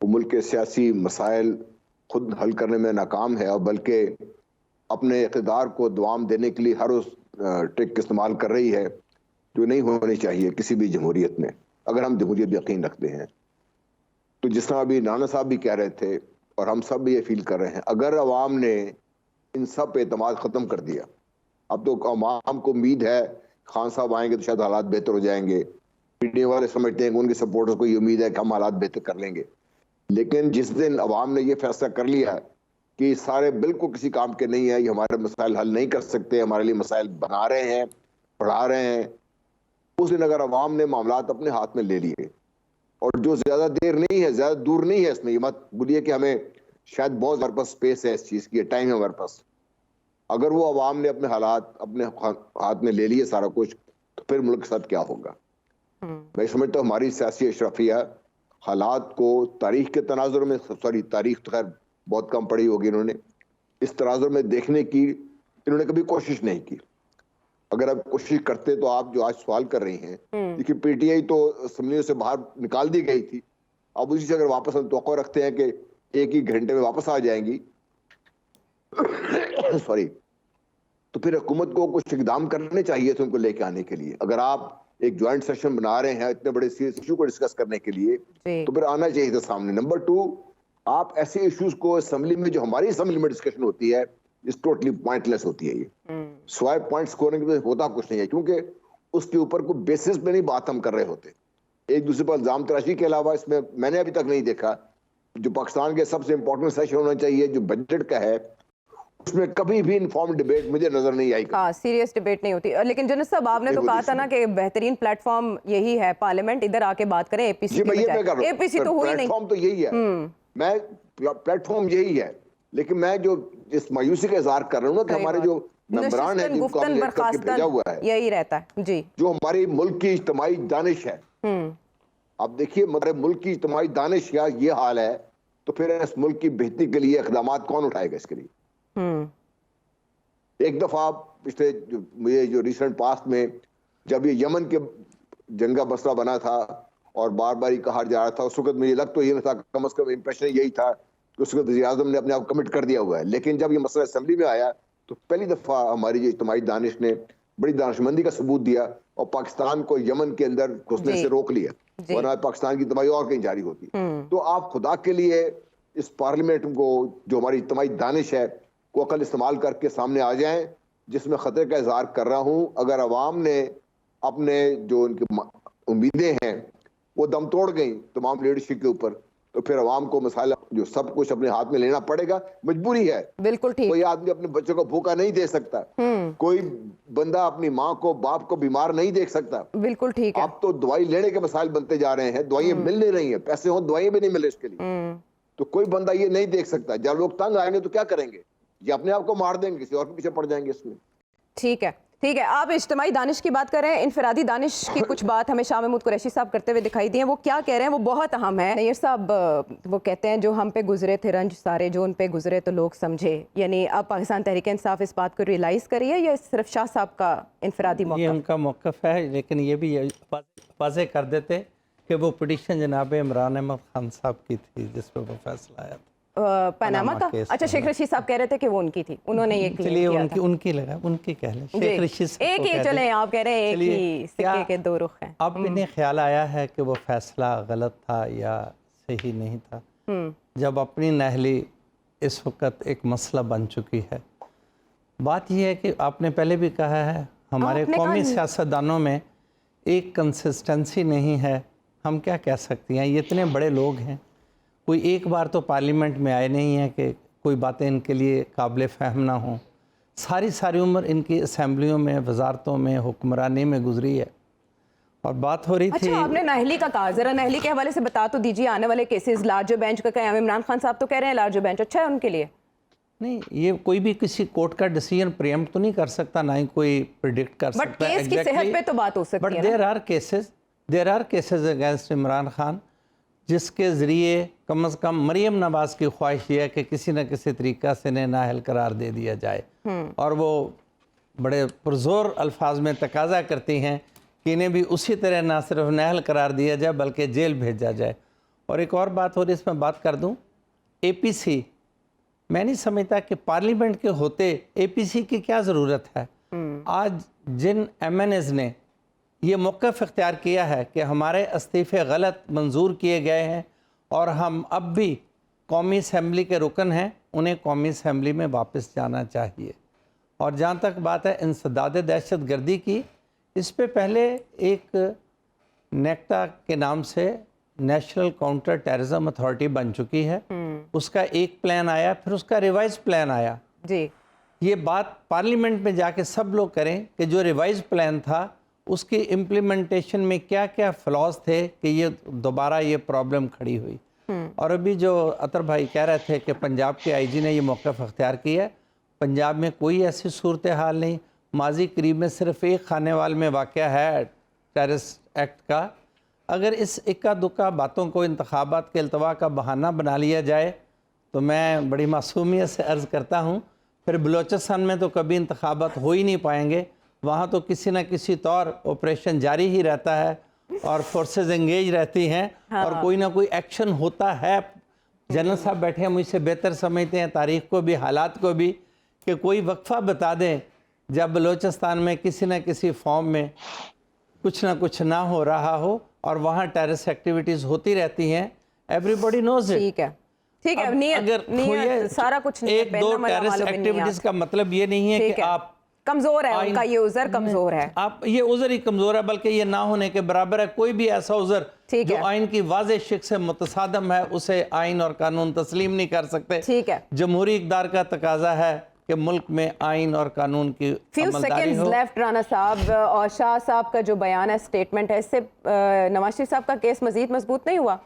वो मुल्क के सियासी मसाइल खुद हल करने में नाकाम है और बल्कि अपने इक़्तिदार को दुआम देने के लिए हर उस ट्रिक का इस्तेमाल कर रही है जो नहीं होनी चाहिए किसी भी जमहूरियत में, अगर हम जमहूरियत यकीन रखते हैं। तो जिस तरह अभी राना साहब भी कह रहे थे और हम सब भी ये फील कर रहे हैं, अगर अवाम ने इन सब पे एतमाद ख़त्म कर दिया, अब तो अवाम को उम्मीद है खान साहब आएंगे तो शायद हालात बेहतर हो जाएंगे, मीडिया वाले समझते हैं कि उनके सपोर्टर्स को ये उम्मीद है कि हम हालात बेहतर कर लेंगे। लेकिन जिस दिन अवाम ने ये फैसला कर लिया है कि सारे बिल्कुल किसी काम के नहीं है, ये हमारे मसाइल हल नहीं कर सकते, हमारे लिए मसाइल बना रहे हैं, पढ़ा रहे हैं। उस दिन अगर अवाम ने मामलात अपने हाथ में ले लिए, और जो ज्यादा देर नहीं है, ज्यादा दूर नहीं है इसमें, ये मत बोलिए कि हमें शायद बहुत हमारे पास स्पेस है इस चीज की, टाइम है हमारे पास। अगर वो अवाम ने अपने हालात अपने हाथ में ले लिए सारा कुछ, तो फिर मुल्क के साथ क्या होगा। मैं समझता हूँ हमारी सियासी अशरफिया हालात को तारीख के तनाजुर में, सॉरी तारीख तो खैर बहुत कम पढ़ी होगी इन्होंने, इस तनाजुर में देखने की इन्होंने कभी कोशिश नहीं की। अगर आप कोशिश करते तो आप जो आज सवाल कर रही हैं, देखिए पीटीआई तो असम्बलियों से बाहर निकाल दी गई थी, अब उसी से अगर वापस हम तवक्को रखते हैं कि एक ही घंटे में वापस आ जाएंगी सॉरी, तो फिर हुकूमत को कुछ इकदाम करने चाहिए थे उनको लेके आने के लिए। अगर आप एक ज्वाइंट सेशन बना रहे हैं इतने बड़े सीरियस इशू को डिस्कस करने के लिए, तो फिर आना चाहिए था सामने। नंबर 2, आप ऐसे इश्यूज को असेंबली में, जो हमारी असेंबली में डिस्कशन होती है, इस टोटली पॉइंटलेस होती है। ये स्वाय पॉइंट स्कोरिंग की होता कुछ नहीं है, क्योंकि उसके ऊपर कोई बेसिस पे नहीं बात हम कर रहे होते। एक दूसरे पर इल्जाम तराशी के अलावा इसमें मैंने अभी तक नहीं देखा। जो पाकिस्तान के सबसे इंपॉर्टेंट सेशन होना चाहिए जो बजट का है, उसमें कभी भी इन्फॉर्म डिबेट मुझे नजर नहीं आई। हाँ, सीरियस डिबेट नहीं होती। लेकिन जनरल साहब, आपने तो कहा था ना कि बेहतरीन प्लेटफॉर्म यही है, पार्लियामेंट, इधर आके बात करें एपीसी की बजाय। एपीसी तो हुई नहीं। प्लेटफॉर्म तो यही है, मैं प्लेटफॉर्म यही है, लेकिन मैं जो इस मायूसी का इजहार कर रहा हूँ ना कि हमारे जो मेंबरान है जिनको हमने लेट करके भेजा हुआ है, यही रहता है जी, जो हमारी मुल्क की इज्तिमाई दानिश है। अब देखिए, हमारे मुल्क की इज्तिमाई दानिश का ये हाल है, तो फिर इस मुल्क की बेहतरी के लिए इक़दाम कौन उठाएगा इसके लिए। एक दफा पिछले मुझे जो रिसेंट पास्ट में जब ये यमन के जंग का मसला बना था और बार बार ही कहा जा रहा था, उस वक्त मुझे लग तो ये था, कम अज कम इंप्रेशन यही था कि उस वक्त वज़ीर-ए-आज़म ने अपने आप कमिट कर दिया हुआ है। लेकिन जब ये मसला असेंबली में आया तो पहली दफा हमारी जो इज्तिमाई दानिश ने बड़ी दानिशमंदी का सबूत दिया और पाकिस्तान को यमन के अंदर घुसने से रोक लिया, वरना पाकिस्तान की तबाही और कहीं जारी होती। तो आप खुदा के लिए इस पार्लियामेंट को, जो हमारी इज्तिमाई दानिश है, को अकल इस्तेमाल करके सामने आ जाएं, जिसमें खतरे का इजहार कर रहा हूं। अगर अवाम ने अपने जो उनकी उम्मीदें हैं वो दम तोड़ गई तमाम लीडरशिप के ऊपर, तो फिर अवाम को मसाइल जो सब कुछ अपने हाथ में लेना पड़ेगा, मजबूरी है। बिल्कुल ठीक। कोई आदमी अपने बच्चों को भूखा नहीं दे सकता, कोई बंदा अपनी माँ को, बाप को बीमार नहीं देख सकता। बिल्कुल ठीक है। अब तो दवाई लेने के मसाइल बनते जा रहे हैं, दवाइयां मिल नहीं रही हैं, पैसे हो दवाइयां भी नहीं मिल रही इसके लिए। तो कोई बंदा ये नहीं देख सकता। जब लोग तंग आएंगे तो क्या करेंगे, ये अपने आप को मार देंगे, किसी और के पीछे पड़ जाएंगे इसमें। ठीक है, ठीक है। आप इज्तिमाई दानिश की बात कर रहे हैं, इनफरादी दानिश की कुछ बात हमें शाह महमूद कुरैशी साहब करते हुए दिखाई दी है। वो क्या कह रहे हैं वो बहुत अहम है। नैयर साहब वो कहते हैं, जो हम पे गुजरे थे रंज सारे, जो उन पे गुजरे तो लोग समझे। यानी अब पाकिस्तान तहरीक इंसाफ इस बात को रियलाइज़ करी है या सिर्फ शाह साहब का इनफरादी मौक़िफ़? ये उनका मौक़िफ़ है, लेकिन ये भी वाज़ेह कर देते कि वो पिटीशन जनाब इमरान अहमद खान साहब की थी जिस पर वो फैसला आया था पनामा का। अच्छा, शेख रशीद साहब कह रहे थे कि वो उनकी थी, उन्होंने ये क्लेम किया था। उनकी लगा, उनकी कह लें, शेख रशीद एक ही चले, आप कह रहे हैं एक ही सिक्के के दो रुख हैं। अब इन्हें ख्याल आया है कि वो फैसला गलत था या सही नहीं था, जब अपनी नहली इस वक्त एक मसला बन चुकी है। बात यह है कि आपने पहले भी कहा है, हमारे कौमी सियासतदानों में एक कंसिस्टेंसी नहीं है। हम क्या कह सकते हैं, ये इतने बड़े लोग हैं, कोई एक बार तो पार्लियामेंट में आए नहीं हैं कि कोई बातें इनके लिए काबिल फ़हम ना हों। सारी उम्र इनकी असम्बलियों में, वजारतों में, हुक्मरानी में गुजरी है। और बात हो रही थी, अच्छा, आपने नाहली का कहा, ज़रा नाहली के हवाले से बता तो दीजिए। आने वाले केसेस लार्जर बेंच का क्या, इमरान खान साहब तो कह रहे हैं लार्जर बेंच अच्छा है उनके लिए। नहीं, ये कोई भी किसी कोर्ट का डिसीजन प्रीएम्प्ट तो नहीं कर सकता, ना ही कोई प्रिडिक्ट कर सकता। बट केस की सेहत पे तो बात हो सकती है। But there are cases against Imran Khan, जिसके ज़रिए कम से कम मरीम नवाज की ख्वाहिश ये है कि किसी न किसी तरीक़ा से इन्हें नाअहल करार दे दिया जाए। और वो बड़े पुरज़ोर अल्फाज में तकाजा करती हैं कि इन्हें भी उसी तरह ना सिर्फ नाअहल करार दिया जाए बल्कि जेल भेजा जाए। और एक और बात हो रही, इसमें बात कर दूँ, APC, मैं नहीं समझता कि पार्लियामेंट के होते APC की क्या ज़रूरत है। आज जिन MNAs ने ये मौक़िफ़ इख्तियार किया है कि हमारे इस्तीफ़े गलत मंजूर किए गए हैं और हम अब भी कौमी असम्बली के रुकन हैं, उन्हें कौमी असम्बली में वापस जाना चाहिए। और जहाँ तक बात है इंसदाद दहशत गर्दी की, इस पे पहले एक नेक्टा के नाम से नेशनल काउंटर टेररिज्म अथॉरिटी बन चुकी है। उसका एक प्लान आया, फिर उसका रिवाइज प्लान आया। जी, ये बात पार्लियामेंट में जाके सब लोग करें कि जो रिवाइज प्लान था उसकी इम्प्लीमेंटेशन में क्या क्या फ्लॉज थे कि ये दोबारा ये प्रॉब्लम खड़ी हुई। और अभी जो अतर भाई कह रहे थे कि पंजाब के आईजी ने ये मौक़िफ़ अख्तियार किया है, पंजाब में कोई ऐसी सूरत हाल नहीं। माजी करीब में सिर्फ एक खानेवाल में वाक़या है टेररिस्ट एक्ट का। अगर इस इक्का दुक्का बातों को इंतखाबात के अल्तवा का बहाना बना लिया जाए तो मैं बड़ी मासूमियत से अर्ज़ करता हूँ फिर बलूचिस्तान में तो कभी इंतखाबात हो ही नहीं पाएंगे। वहाँ तो किसी न किसी तौर ऑपरेशन जारी ही रहता है और फोर्सेस एंगेज रहती हैं। हाँ। और कोई ना कोई एक्शन होता है। जनरल साहब बैठे हैं, मुझसे बेहतर समझते हैं तारीख़ को भी, हालात को भी, कि कोई वक्फा बता दें जब बलूचिस्तान में किसी न किसी फॉर्म में कुछ ना कुछ ना हो रहा हो और वहाँ टेररिस्ट एक्टिविटीज़ होती रहती हैं। Everybody knows it. ठीक है, ठीक है। अब नियत, अगर नियत सारा कुछ नहीं है, एक दो पहला मरा टेररिस्ट मालूम ही नहीं एक्टिविटीज़ है। का मतलब ये नहीं है ठीक कि है। आप कमजोर है उनका, ये उज़र कमजोर है। आप ये उज़र ही कमज़ोर है, बल्कि ये ना होने के बराबर है। कोई भी ऐसा उज़र ठीक जो है। आइन की वाज़ेह शिक से मुतसादम है उसे आइन और कानून तस्लीम नहीं कर सकते। ठीक है। जमहूरी इक़्तिदार का तकाजा है कि मुल्क में आइन और कानून की फ्यू अमलदारी सेकंड्स हो। लेफ्ट राना साहब, और शाह साहब का जो बयान है, स्टेटमेंट है, इससे नवाज शरीफ साहब का केस मजीद मजबूत नहीं हुआ?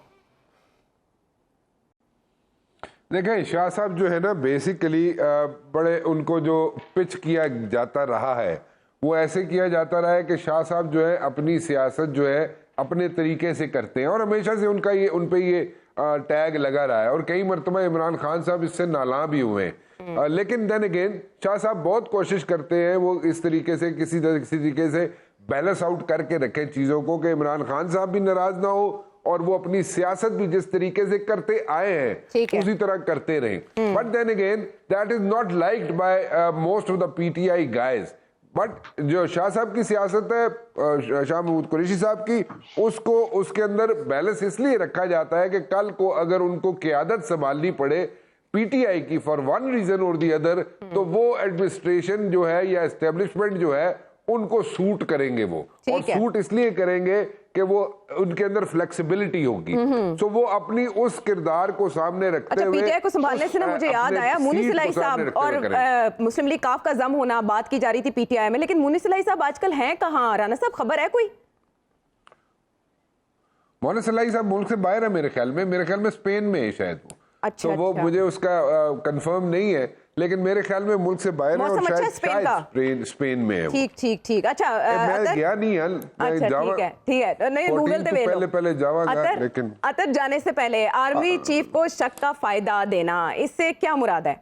देखें, शाह साहब जो है ना, बेसिकली बड़े उनको जो पिच किया जाता रहा है वो ऐसे किया जाता रहा है कि शाह साहब जो है अपनी सियासत जो है अपने तरीके से करते हैं और हमेशा से उनका ये उन पे ये टैग लगा रहा है और कई मरतबा इमरान खान साहब इससे नाला भी हुए हैं। लेकिन देन अगेन शाह साहब बहुत कोशिश करते हैं वो इस तरीके से किसी तरीके से बैलेंस आउट करके रखें चीज़ों को कि इमरान खान साहब भी नाराज ना हो और वो अपनी सियासत भी जिस तरीके से करते आए हैं उसी तरह करते रहें। But then again that is not liked by most of the PTI guys. But जो शाह साहब की सियासत है, शाह महमूद कुरैशी साहब की, उसको उसके अंदर बैलेंस इसलिए रखा जाता है कि कल को अगर उनको क़यादत संभालनी पड़े पीटीआई की फॉर वन रीजन और दी अदर, तो वो एडमिनिस्ट्रेशन जो है या एस्टेब्लिशमेंट जो है उनको सूट करेंगे वो, और सूट इसलिए करेंगे कि वो उनके अंदर फ्लेक्सिबिलिटी होगी। सो वो अपनी उस किरदार को सामने रखते हुए पीटीआई को संभालने से ना मुझे याद आया मुनीस इलाही साहब और मुस्लिम लीग काफ का जम होना बात की जा रही थी पीटीआई में, लेकिन मुनीस इलाही साहब आजकल हैं कहाँ? राना साहब खबर है कोई? मुनीस इलाही साहब मुल्क से बाहर है मेरे ख्याल में स्पेन में है शायद वो। अच्छा, तो वो मुझे उसका कंफर्म नहीं है, लेकिन मेरे ख्याल में मुल्क से बाहर है और शायद स्पेन में है। ठीक ठीक ठीक। अच्छा, मैं गया नहीं यार, अच्छा ठीक है नहीं गूगल पे पहले जावांगा, लेकिन अतर जाने से पहले आर्मी चीफ को शक का फायदा देना, इससे क्या मुराद है?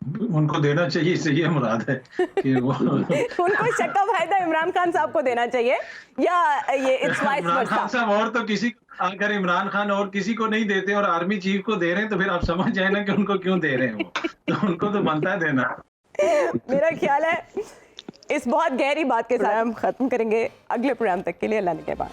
उनको देना चाहिए, इससे ये मुराद है कि वो उनको शक का फायदा इमरान खान साहब को देना चाहिए या ये इट्स वाइस इमरान खान वर्सा? साहब और तो किसी, अगर इमरान खान और किसी को नहीं देते और आर्मी चीफ को दे रहे हैं तो फिर आप समझ जाए ना कि उनको क्यों दे रहे हैं वो, तो उनको तो बनता है देना। मेरा ख्याल है इस बहुत गहरी बात के साथ हम खत्म करेंगे। अगले प्रोग्राम तक के लिए अल्लाह के बाद।